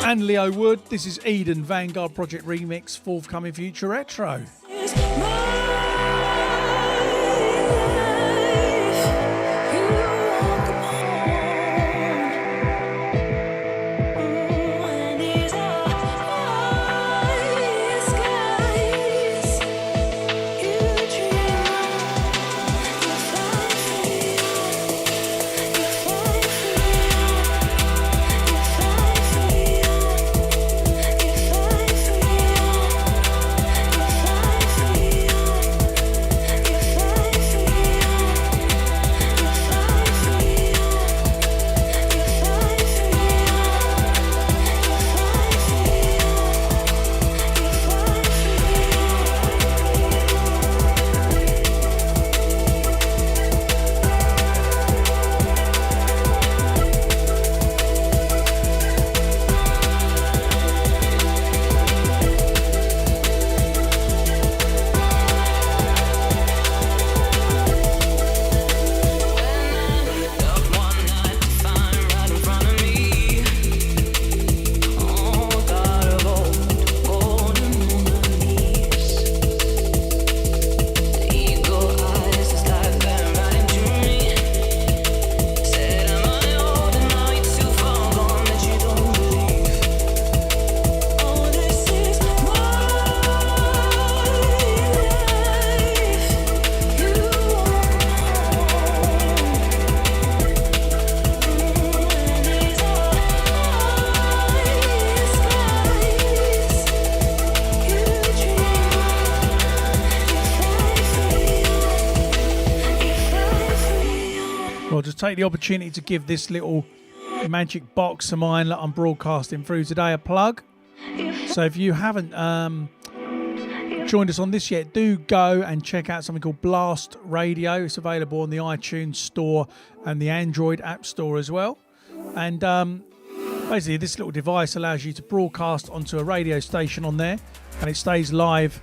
and Leo Wood. This is Eden Vanguard Project Remix, forthcoming Future Retro. Take the opportunity to give this little magic box of mine that I'm broadcasting through today a plug. So if you haven't joined us on this yet, do go and check out something called Blast Radio. It's available on the iTunes store and the Android app store as well. And basically this little device allows you to broadcast onto a radio station on there, and it stays live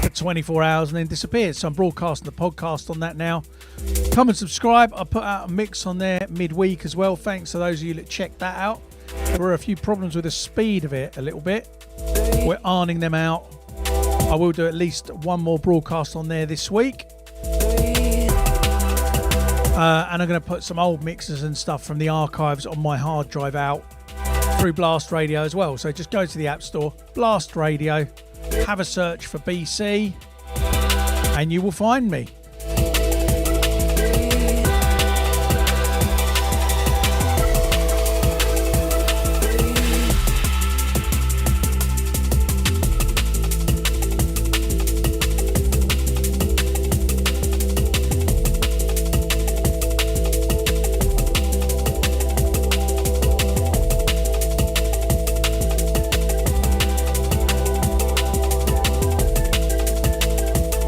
for 24 hours and then disappears. So I'm broadcasting the podcast on that now. Come and subscribe. I put out a mix on there midweek as well. Thanks to those of you that checked that out. There were a few problems with the speed of it a little bit. We're ironing them out. I will do at least one more broadcast on there this week. And I'm going to put some old mixes and stuff from the archives on my hard drive out through Blast Radio as well. So just go to the App Store, Blast Radio, have a search for BCee, and you will find me.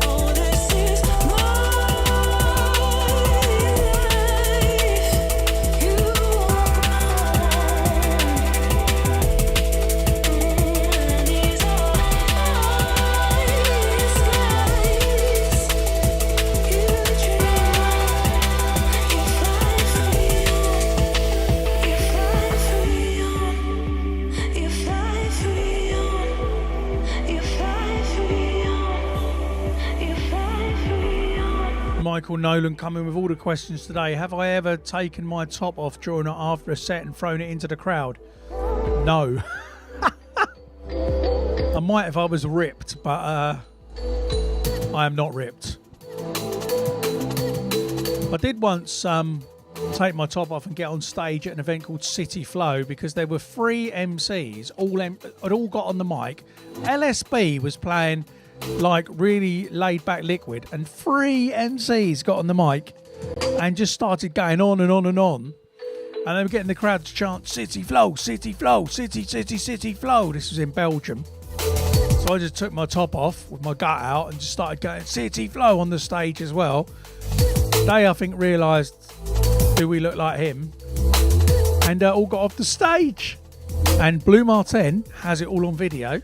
Oh, this is my Michael Nolan coming with all the questions today. Have I ever taken my top off during or after a set and thrown it into the crowd? No. I might if I was ripped, but I am not ripped. I did once take my top off and get on stage at an event called City Flow because there were 3 MCs, had all got on the mic. LSB was playing like really laid back liquid, and 3 MCs got on the mic and just started going on and on and on. And they were getting the crowd to chant City Flow, City Flow, City, City, City Flow. This was in Belgium. So I just took my top off with my gut out and just started going City Flow on the stage as well. They, I think, realised, do we look like him? And all got off the stage. And Blue Martin has it all on video.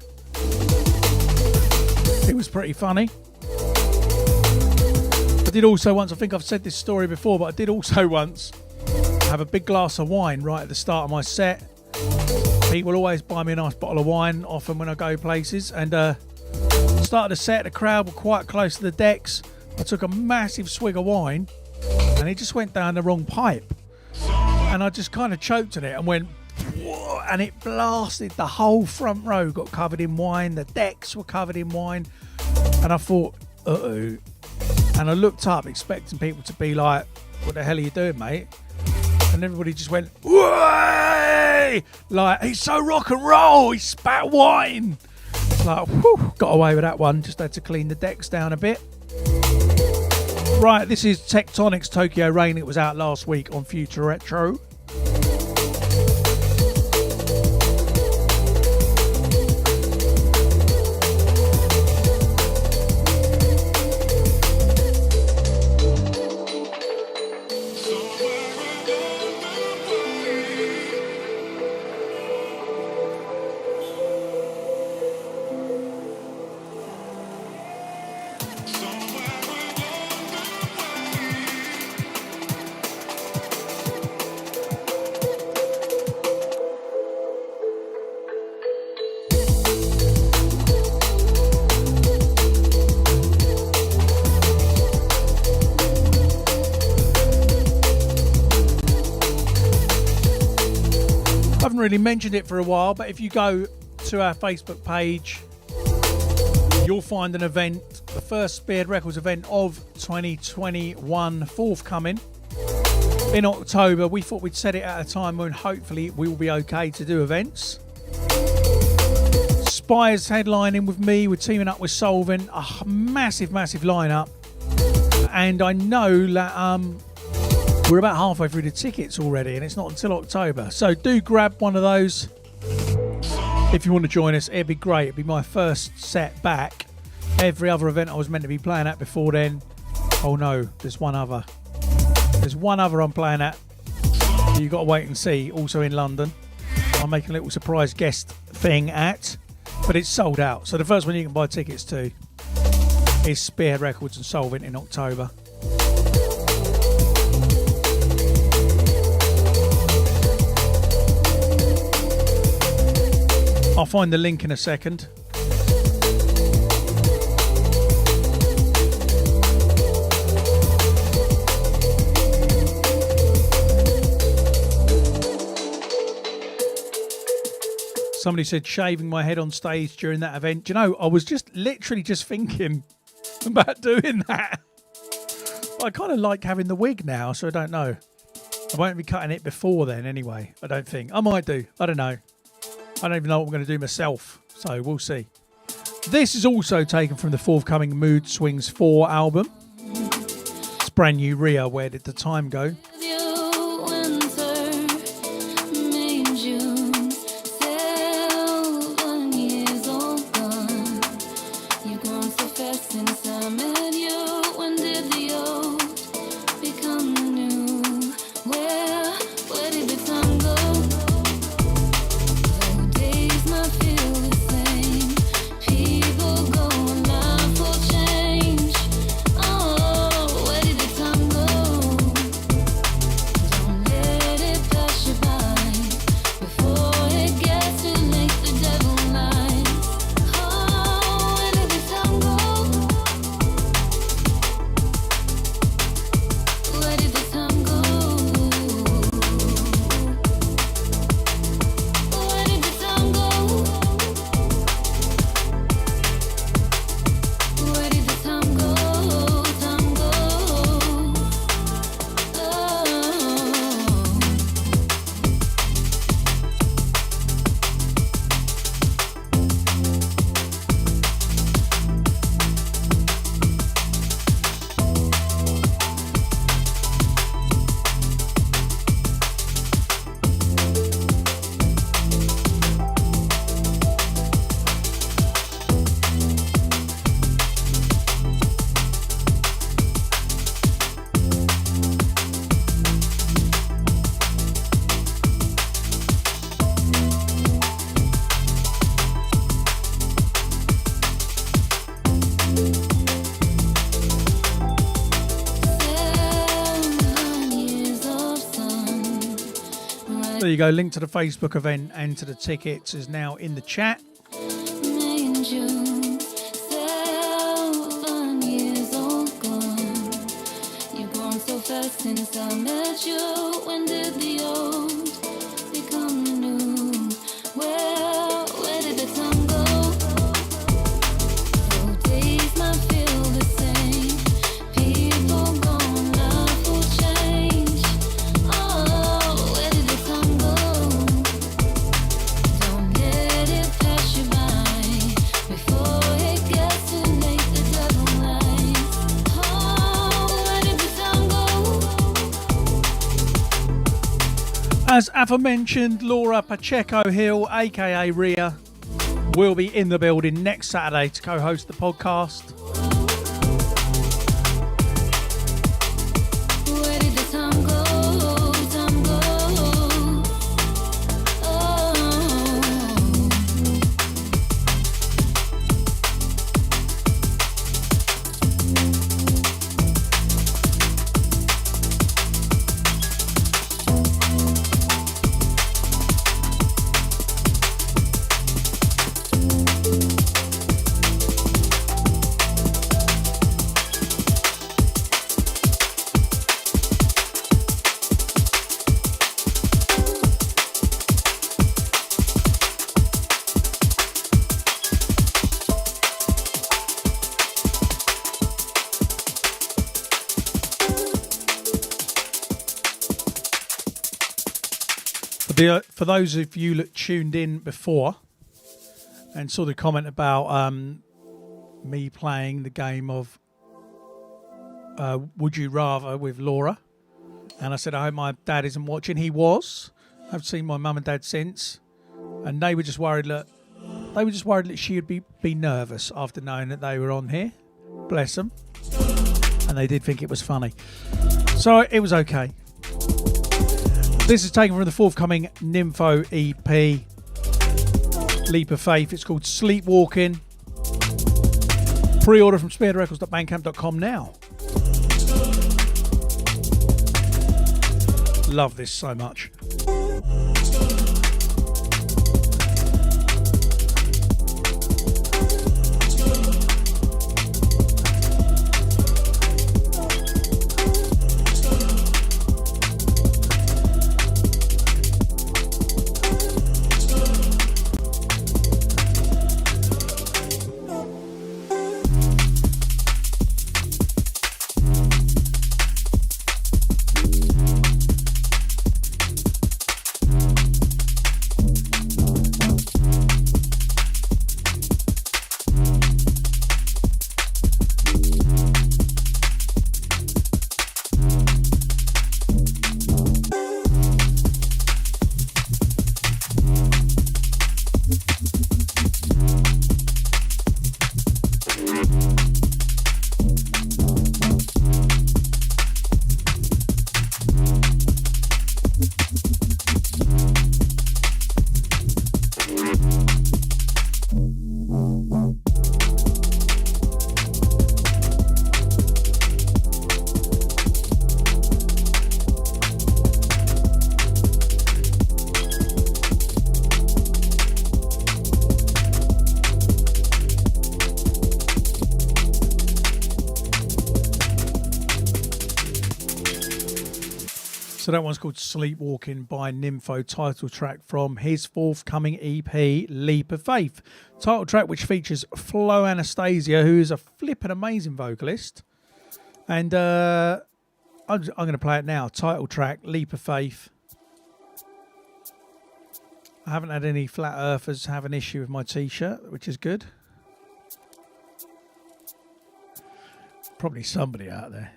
It was pretty funny. I did also once, I think I've said this story before, but I did also once have a big glass of wine right at the start of my set. People always buy me a nice bottle of wine often when I go places. And started the set, the crowd were quite close to the decks. I took a massive swig of wine and it just went down the wrong pipe. And I just kind of choked on it and went, whoa, and it blasted. The whole front row got covered in wine. The decks were covered in wine. And I thought, uh-oh. And I looked up expecting people to be like, what the hell are you doing, mate? And everybody just went, way! Like, he's so rock and roll. He spat wine. It's like, whew, got away with that one. Just had to clean the decks down a bit. Right, this is Tectonic's Tokyo Rain. It was out last week on Future Retro. Really mentioned it for a while, but if you go to our Facebook page, you'll find an event, the first Spearhead Records event of 2021 forthcoming in October. We thought we'd set it at a time when hopefully we will be okay to do events. Spire's headlining with me, we're teaming up with Solvent, a massive lineup, and I know that we're about halfway through the tickets already, and it's not until October. So do grab one of those if you want to join us. It'd be great. It'd be my first set back. Every other event I was meant to be playing at before then. Oh no, there's one other. There's one other I'm playing at. You've got to wait and see. Also in London. I'm making a little surprise guest thing at, but it's sold out. So the first one you can buy tickets to is Spearhead Records and Solvent in October. I'll find the link in a second. Somebody said shaving my head on stage during that event. Do you know, I was just literally just thinking about doing that. I kind of like having the wig now, so I don't know. I won't be cutting it before then anyway, I don't think. I might do. I don't know. I don't even know what I'm going to do myself, so we'll see. This is also taken from the forthcoming Mood Swings 4 album. It's brand new Ria, Where Did the Time Go? There you go. Link to the Facebook event and to the tickets is now in the chat. May and June, 7 years all gone. You've grown so fast since I met you. When did the old become the new? Well, where did the time go? Oh, days might feel the same. People gone, life will change. Oh, where did the time go? Don't let it pass you by before it gets too late to tell the lies. Oh, where did the time go? As aforementioned, Laura Pacheco Hill, aka Ria, will be in the building next Saturday to co-host the podcast. Where did the time go? Time go. Oh. For those of you that tuned in before and saw the comment about me playing the game of Would You Rather with Laura, and I said I hope my dad isn't watching. He was. I've seen my mum and dad since, and they were just worried that she would be nervous after knowing that they were on here. Bless them. And they did think it was funny, so it was okay. This is taken from the forthcoming Nympho EP, Leap of Faith. It's called Sleepwalking. Pre-order from spearheadrecords.bandcamp.com now. Love this so much. So that one's called Sleepwalking by Nympho, title track from his forthcoming EP, Leap of Faith. Title track which features Flo Anastasia, who is a flippin' amazing vocalist. And I'm going to play it now. Title track, Leap of Faith. I haven't had any flat earthers have an issue with my t-shirt, which is good. Probably somebody out there.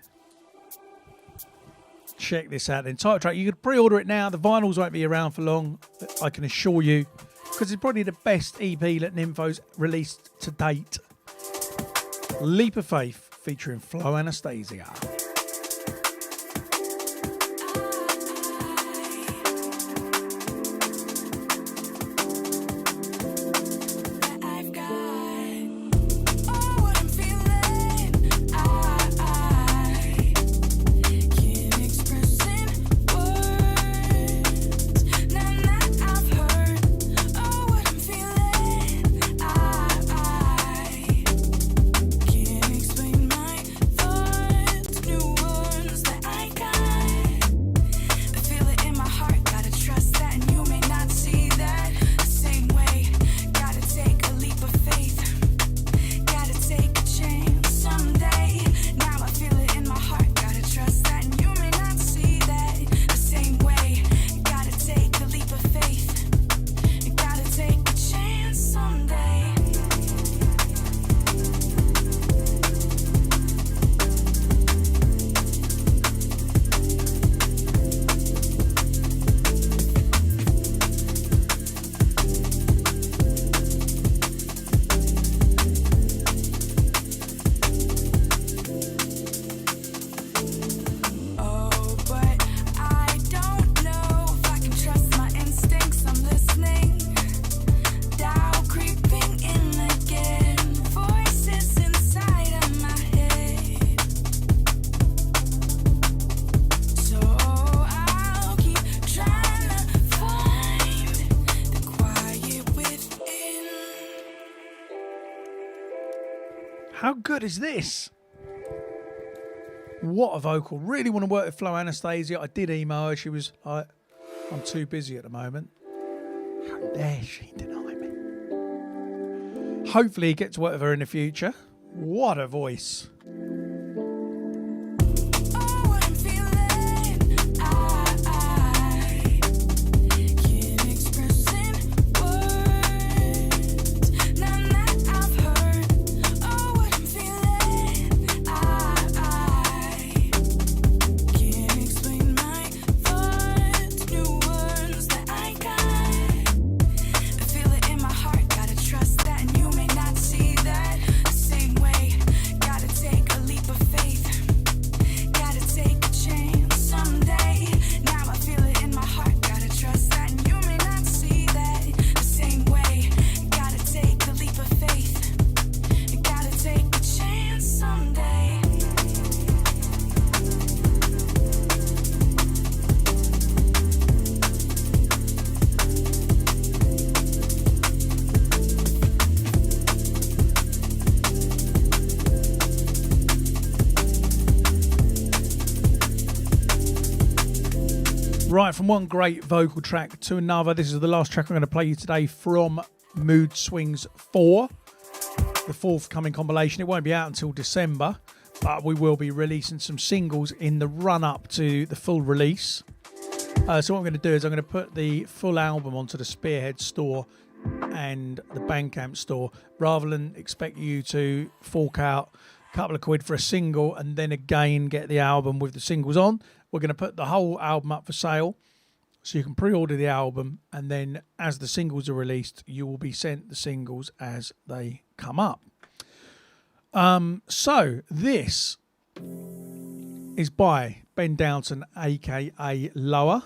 Check this out then. Title track, you could pre-order it now. The vinyls won't be around for long, I can assure you, because it's probably the best EP that Nympho's released to date. Leap of Faith featuring Flo Anastasia. Now good is this? What a vocal. Really want to work with Flo Anastasia. I did email her. She was like, I'm too busy at the moment. How dare she deny me? Hopefully get to work with her in the future. What a voice. Right, from one great vocal track to another. This is the last track I'm going to play you today from Mood Swings 4, the forthcoming compilation. It won't be out until December, but we will be releasing some singles in the run-up to the full release. So what I'm going to do is I'm going to put the full album onto the Spearhead store and the Bandcamp store, rather than expect you to fork out a couple of quid for a single and then again get the album with the singles on. We're going to put the whole album up for sale, so you can pre-order the album, and then as the singles are released, you will be sent the singles as they come up. So this is by Ben Downton, aka Lower.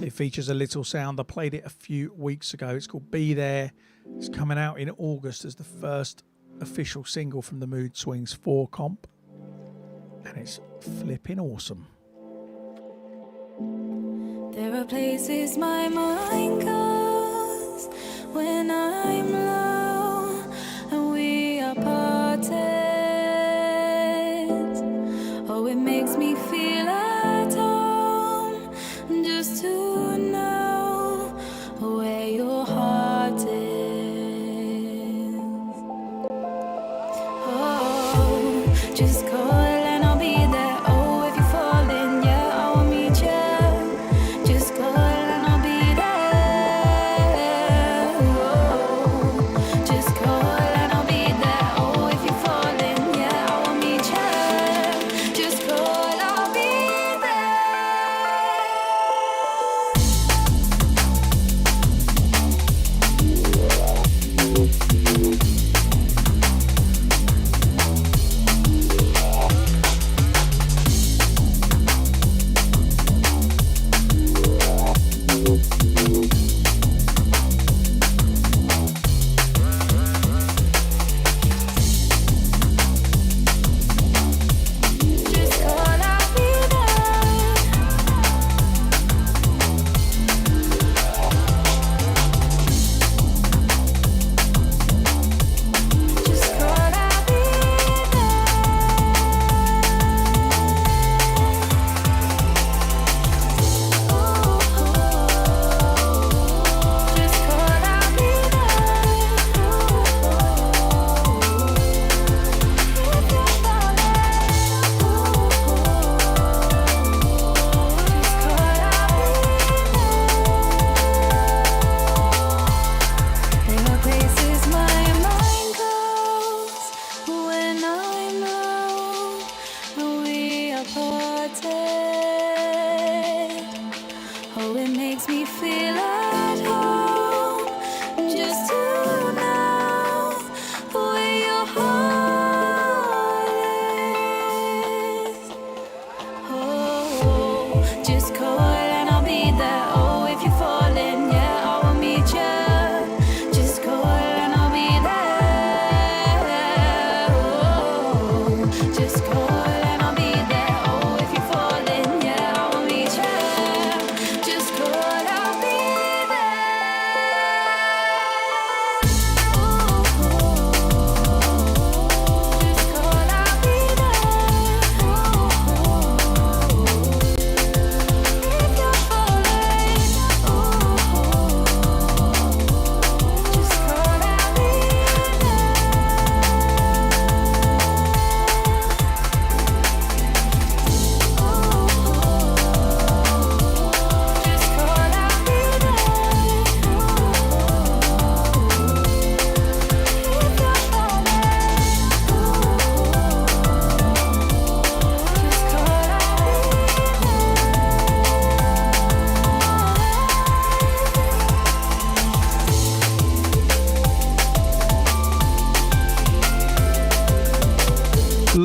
It features a little sound. I played it a few weeks ago. It's called Be There. It's coming out in August as the first official single from the Mood Swings 4 comp, and it's flipping awesome. There are places my mind goes when I'm low and we are parted. Oh, it makes me feel at home just to know where your heart is. Oh, just call and I'll be there. Oh, if you're falling, yeah, I will meet you. Just call and I'll be there. Oh, just call and I'll be there. Oh, if you're falling, yeah, I will meet you. Just call, I'll be just call, I'll be there. Just call, I'll be There are places my mind goes when I'm low and we are parted. Oh, it makes me feel at home just to know where your heart is. Oh, just call and I'll be there. Oh, if you're falling, yeah, I will meet you. Just call and I'll be there. Oh, just call and I'll be there. Oh, if you're falling, yeah, I will meet you. Just call, I'll be there.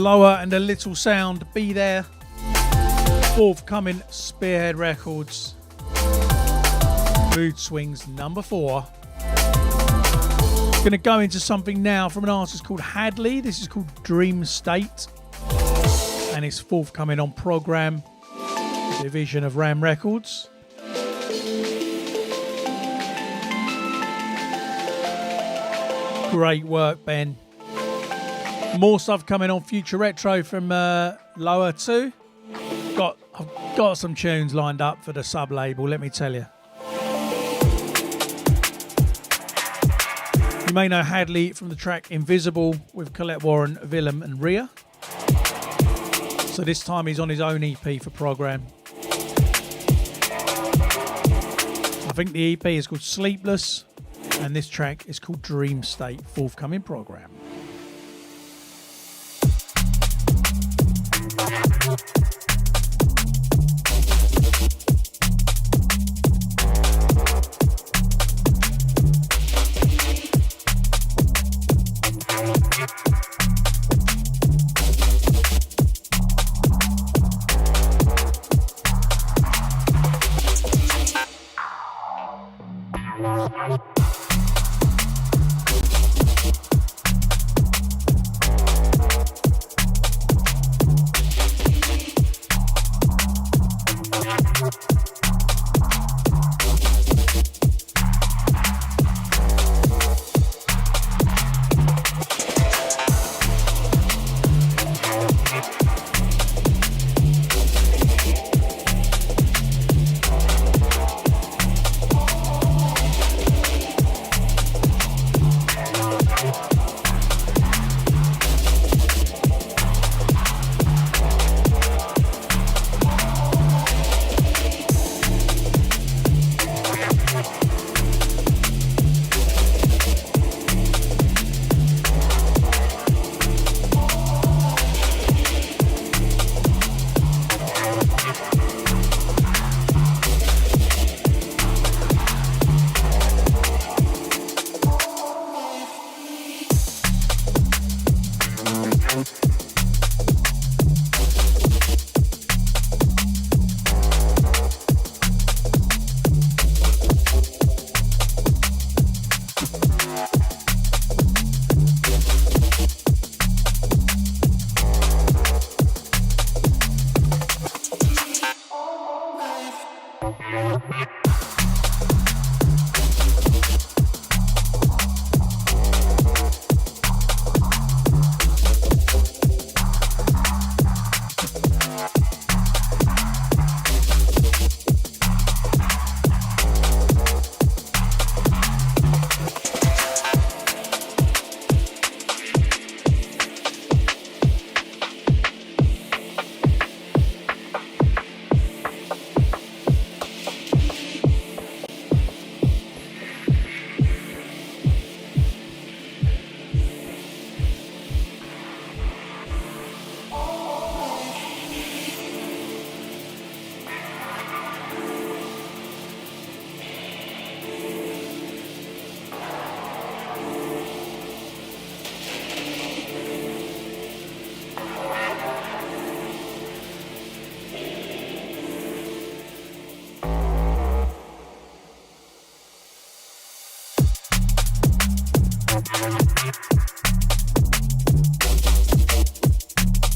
Lower and a Little Sound, Be There. Forthcoming Spearhead Records. Mood Swings number 4. Going to go into something now from an artist called Hadley. This is called Dream State. And it's forthcoming on Program, division of Ram Records. Great work, Ben. More stuff coming on Future Retro from Lower too. I've got some tunes lined up for the sub label, let me tell you. You may know Hadley from the track Invisible with Colette Warren, Willem and Rhea. So this time he's on his own EP for Program. I think the EP is called Sleepless and this track is called Dream State, forthcoming Program.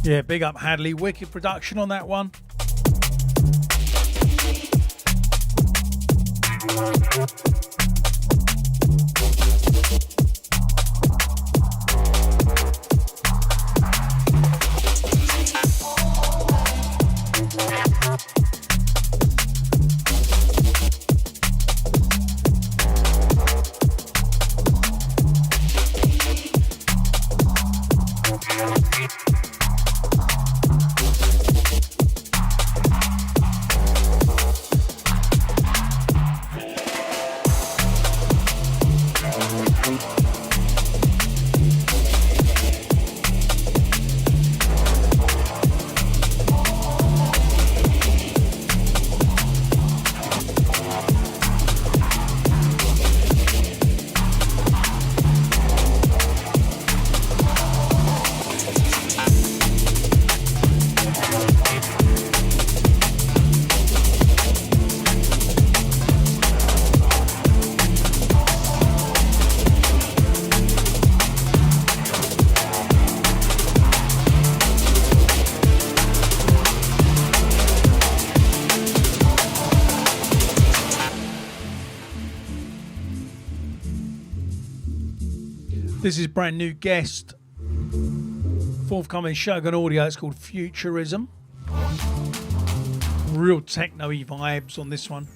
Yeah, big up Hadley. Wicked production on that one. This is brand new guest. Forthcoming Shogun Audio. It's called Futurism. Real techno-y vibes on this one.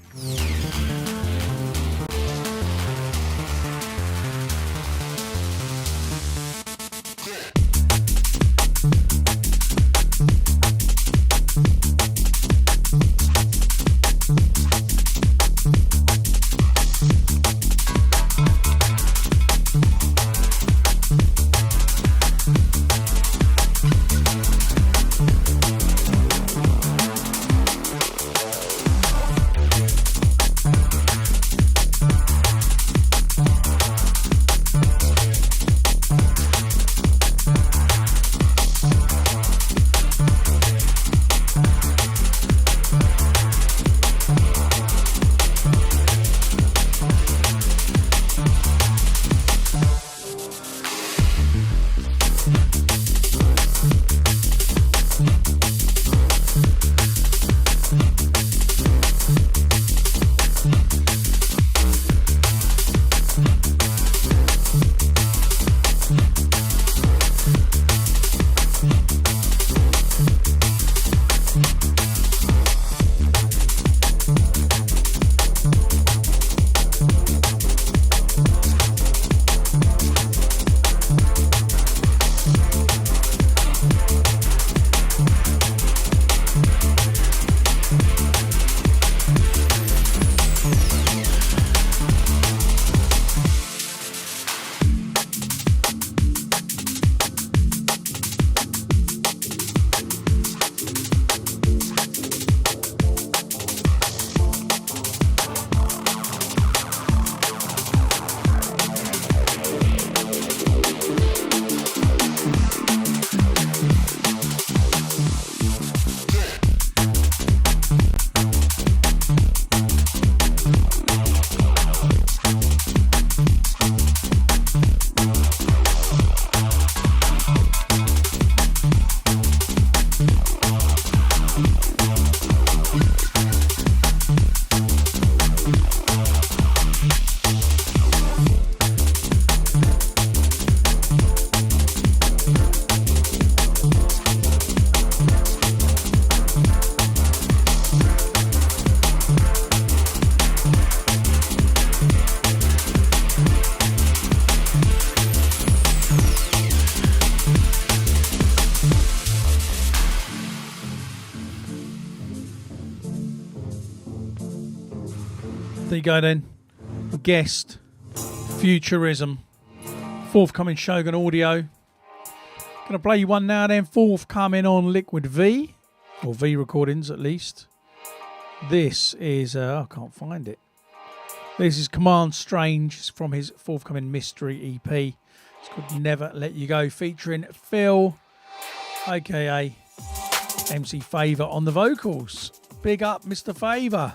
There you go then. Guest, Futurism, forthcoming Shogun Audio. Gonna play you one now then, forthcoming on Liquid V, or V Recordings at least. This is, I can't find it. This is Command Strange. It's from his forthcoming Mystery EP. It's called Never Let You Go, featuring Phil, aka MC Favour, on the vocals. Big up, Mr. Favour.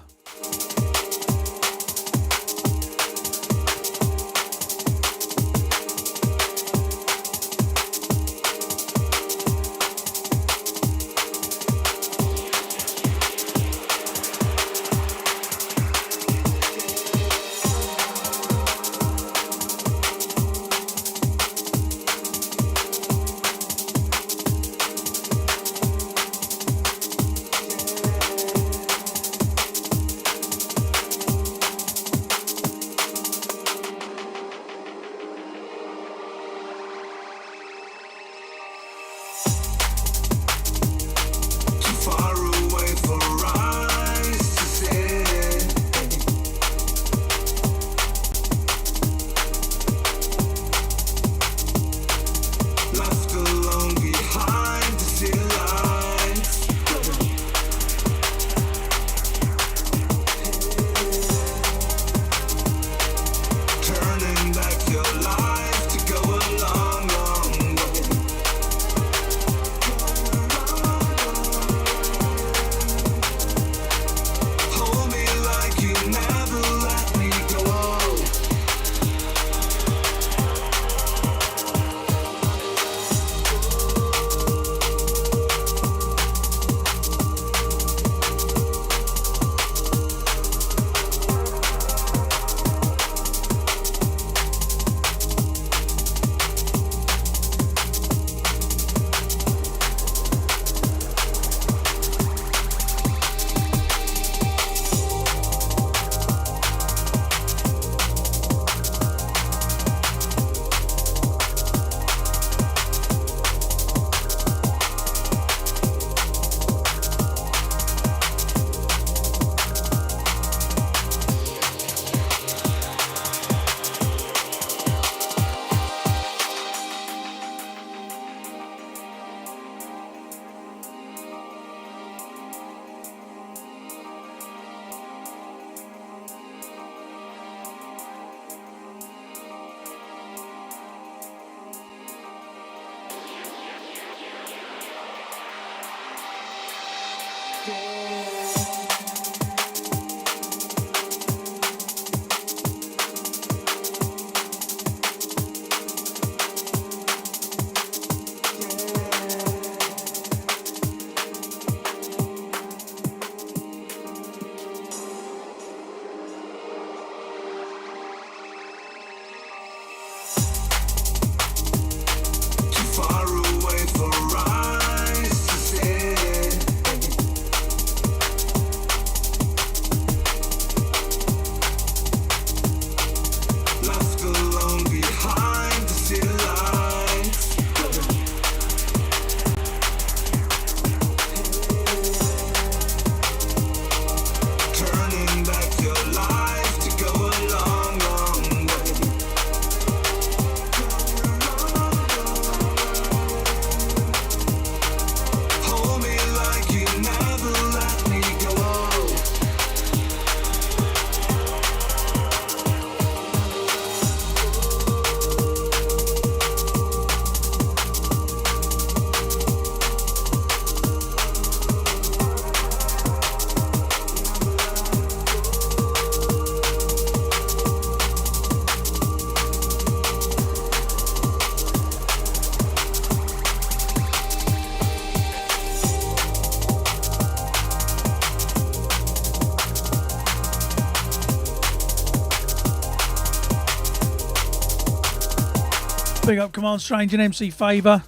Big up Command Strange and MC Favour.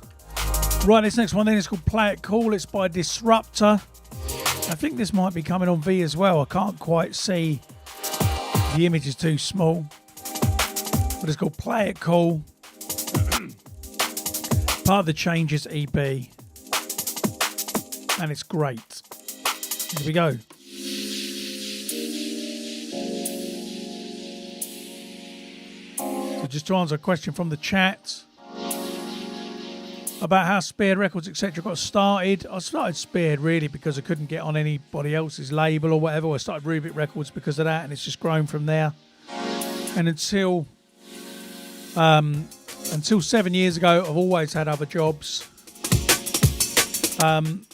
Right, this next one then is called Play It Cool. It's by Disruptor. I think this might be coming on V as well. I can't quite see. The image is too small. But it's called Play It Cool. Part of the Changes EP. And it's great. Here we go. So just to answer a question from the chat about how Spearhead Records etc. got started. I started Spearhead really because I couldn't get on anybody else's label or whatever. I started Rubik Records because of that, and it's just grown from there. And until 7 years ago, I've always had other jobs. And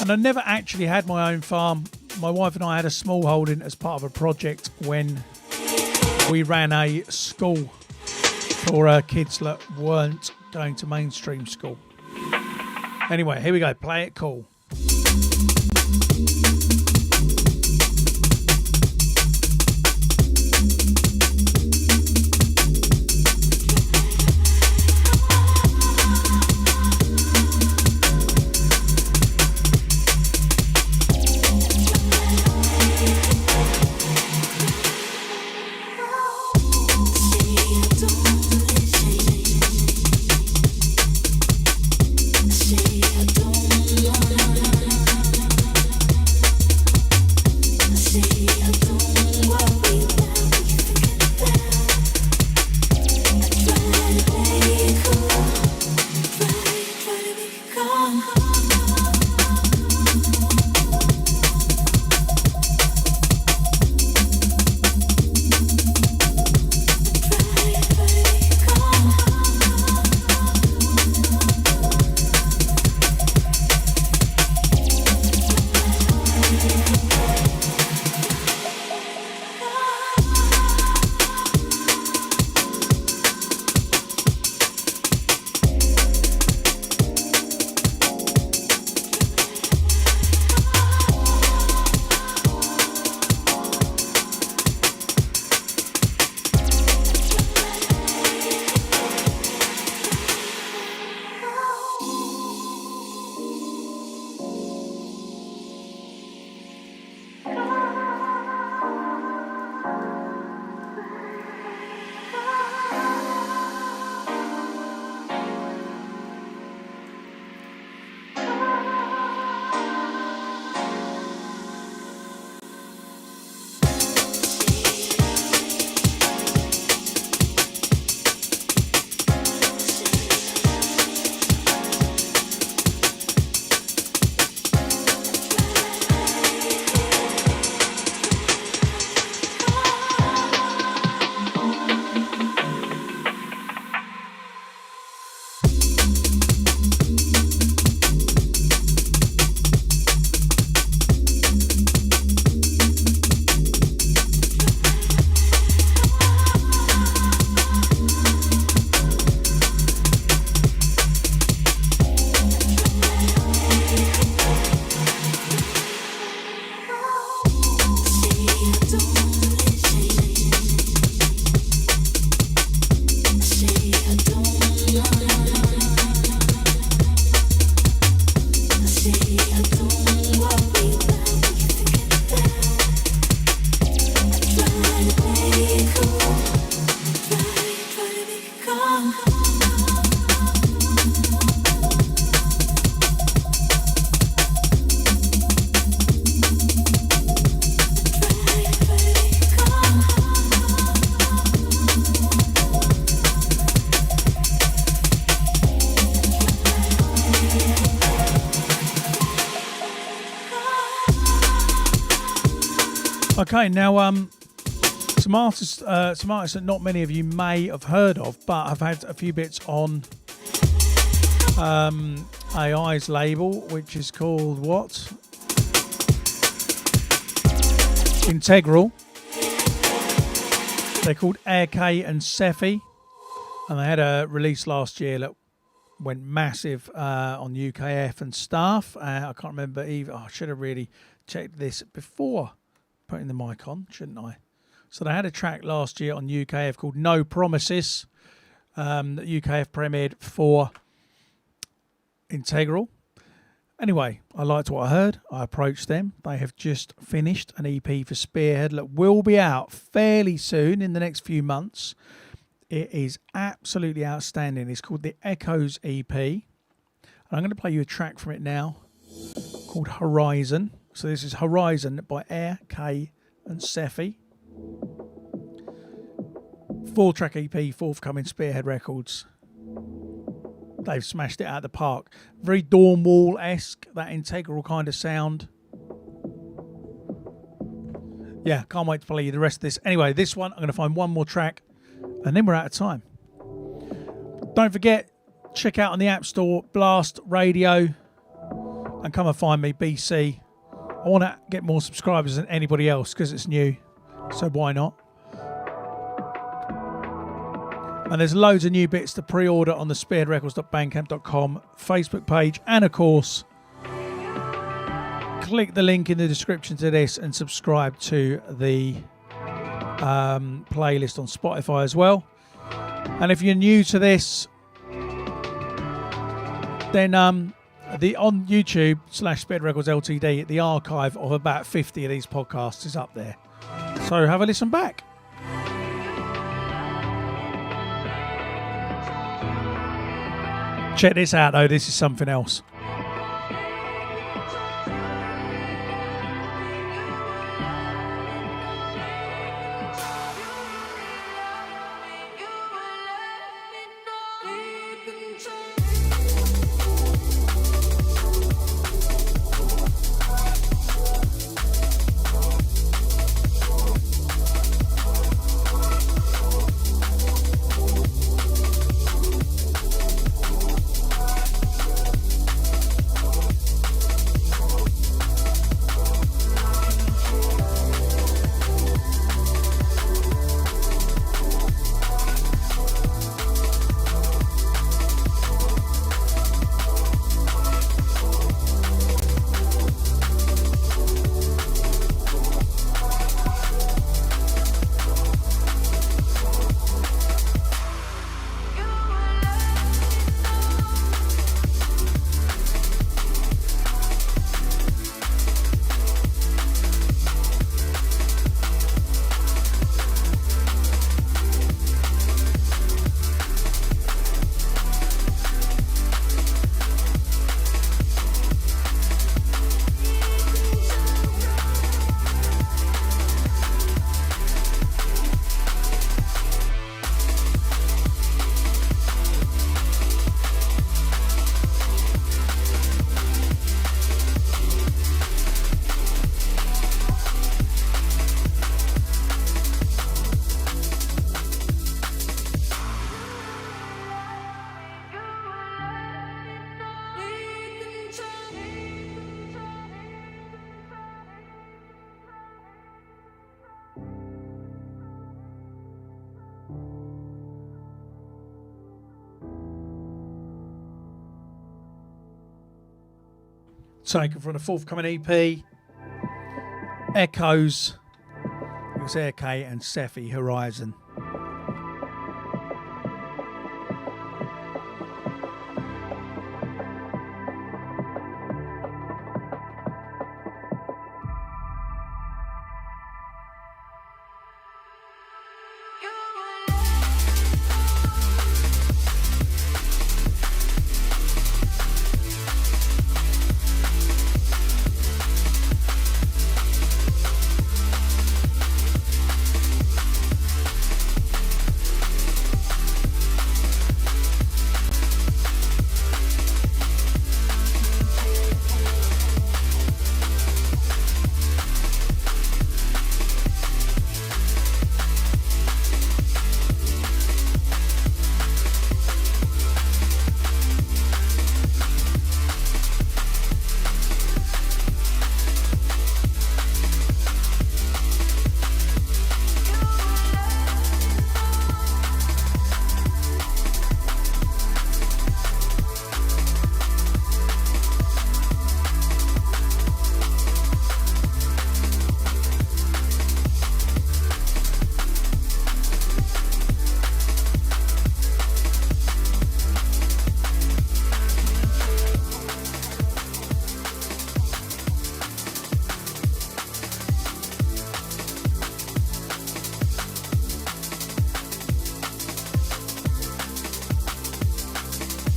I never actually had my own farm. My wife and I had a small holding as part of a project when we ran a school for kids that weren't going to mainstream school. Anyway, here we go. Play It Cool. Okay, now some artists that not many of you may have heard of, but I've had a few bits on AI's label, which is called what? Integral. They're called AK and Sefi, and they had a release last year that went massive on UKF and stuff. I can't remember either. I should have really checked this before putting the mic on, shouldn't I? So they had a track last year on UKF called No Promises, that UK have premiered for Integral. Anyway, I liked what I heard. I approached them. They have just finished an EP for Spearhead that will be out fairly soon in the next few months. It is absolutely outstanding. It's called the Echoes EP. And I'm going to play you a track from it now called Horizon. So this is Horizon by Air, K and Seffi. 4-track EP, forthcoming Spearhead Records. They've smashed it out of the park. Very Dawn Wall-esque, that Integral kind of sound. Yeah, can't wait to play you the rest of this. Anyway, this one, I'm going to find one more track, and then we're out of time. Don't forget, check out on the App Store, Blast Radio, and come and find me, BCee. I want to get more subscribers than anybody else because it's new, so why not? And there's loads of new bits to pre-order on the spearheadrecords.bandcamp.com Facebook page. And of course, click the link in the description to this and subscribe to the playlist on Spotify as well. And if you're new to this, then on YouTube /Spearhead Records Ltd, the archive of about 50 of these podcasts is up there. So have a listen back. Check this out though, this is something else. Taken from the forthcoming EP, Echoes. It was Air K and Seffi, Horizon.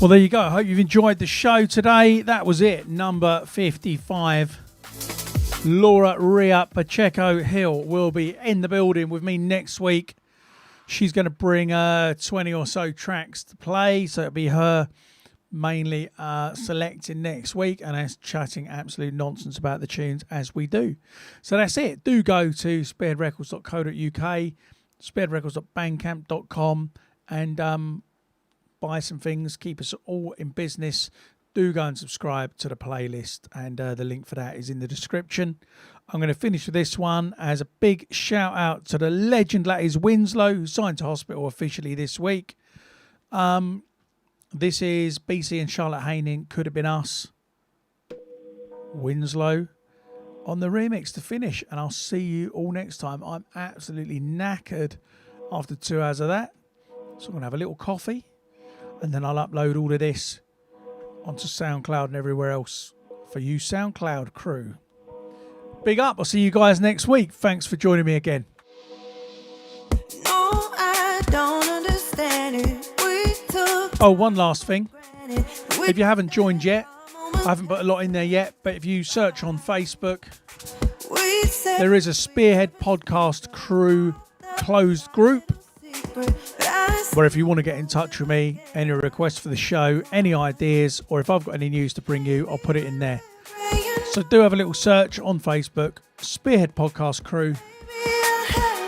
Well, there you go. I hope you've enjoyed the show today. That was it, number 55. Laura Ria Pacheco Hill will be in the building with me next week. She's going to bring 20 or so tracks to play, so it'll be her mainly selecting next week and us chatting absolute nonsense about the tunes as we do. So that's it. Do go to spearheadrecords.co.uk, spearheadrecords.bandcamp.com, and buy some things, keep us all in business. Do go and subscribe to the playlist, and the link for that is in the description. I'm going to finish with this one as a big shout out to the legend that is Winslow, who signed to hospital officially this week. This is BCee and Charlotte Haining, Could Have Been Us. Winslow on the remix to finish, and I'll see you all next time. I'm absolutely knackered after 2 hours of that, so I'm going to have a little coffee, and then I'll upload all of this onto SoundCloud and everywhere else for you SoundCloud crew. Big up. I'll see you guys next week. Thanks for joining me again. No, I don't understand it. We took Oh, one last thing. granted. If you haven't joined yet, I haven't put a lot in there yet, but if you search on Facebook, We said there is a Spearhead Podcast Crew closed group secret, but I where if you want to get in touch with me, any requests for the show, any ideas, or if I've got any news to bring you, I'll put it in there. So do have a little search on Facebook, Spearhead Podcast Crew,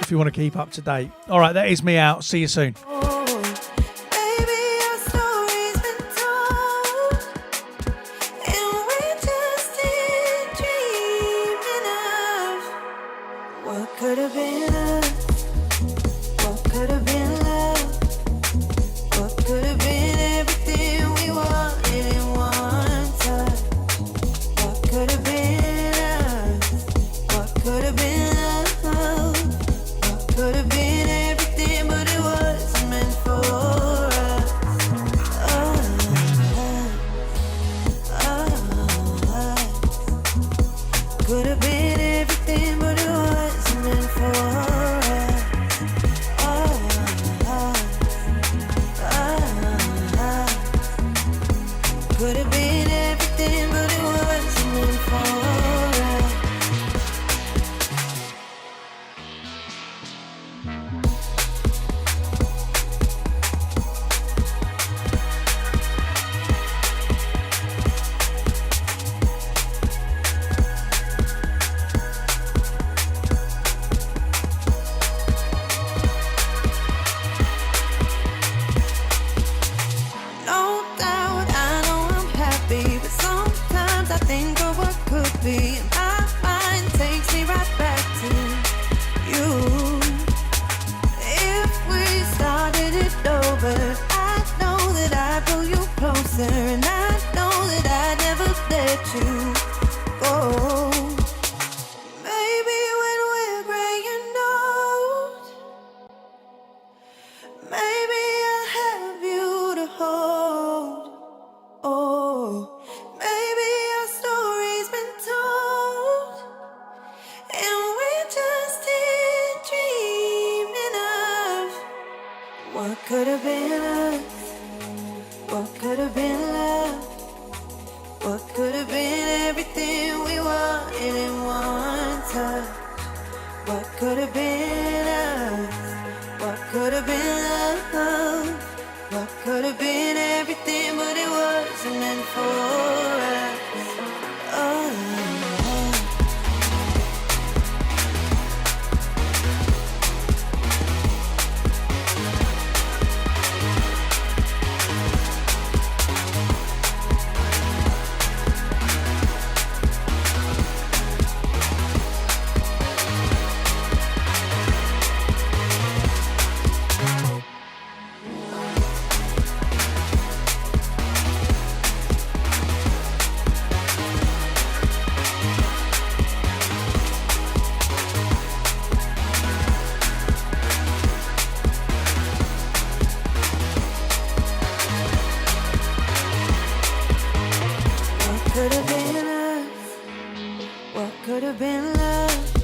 if you want to keep up to date. All right, that is me out. See you soon. Baby, our story's been told, and we just didn't dream enough. What could have been us? What could have been love? What could have been everything we wanted in one touch? What could have been us? What could have been love? What could have been everything, but it wasn't meant for us. Could have been everything, but it wasn't meant for us. Could have been everything, but it wasn't meant for us. No doubt, I know I'm happy, but sometimes I think of what could be, and my mind takes me right back to you. If we started it over, I know that I'd pull you closer, and I know that I'd never let you go. Maybe when we're gray and old, maybe I'll have you to hold. Oh, maybe our story's been told, and we just didn't dream enough. What could have been us? What could have been love? What could have been everything we wanted in one touch? What could have been us? What could have been love? What could have been everything, but it wasn't meant for us. What could have been us? What could have been love?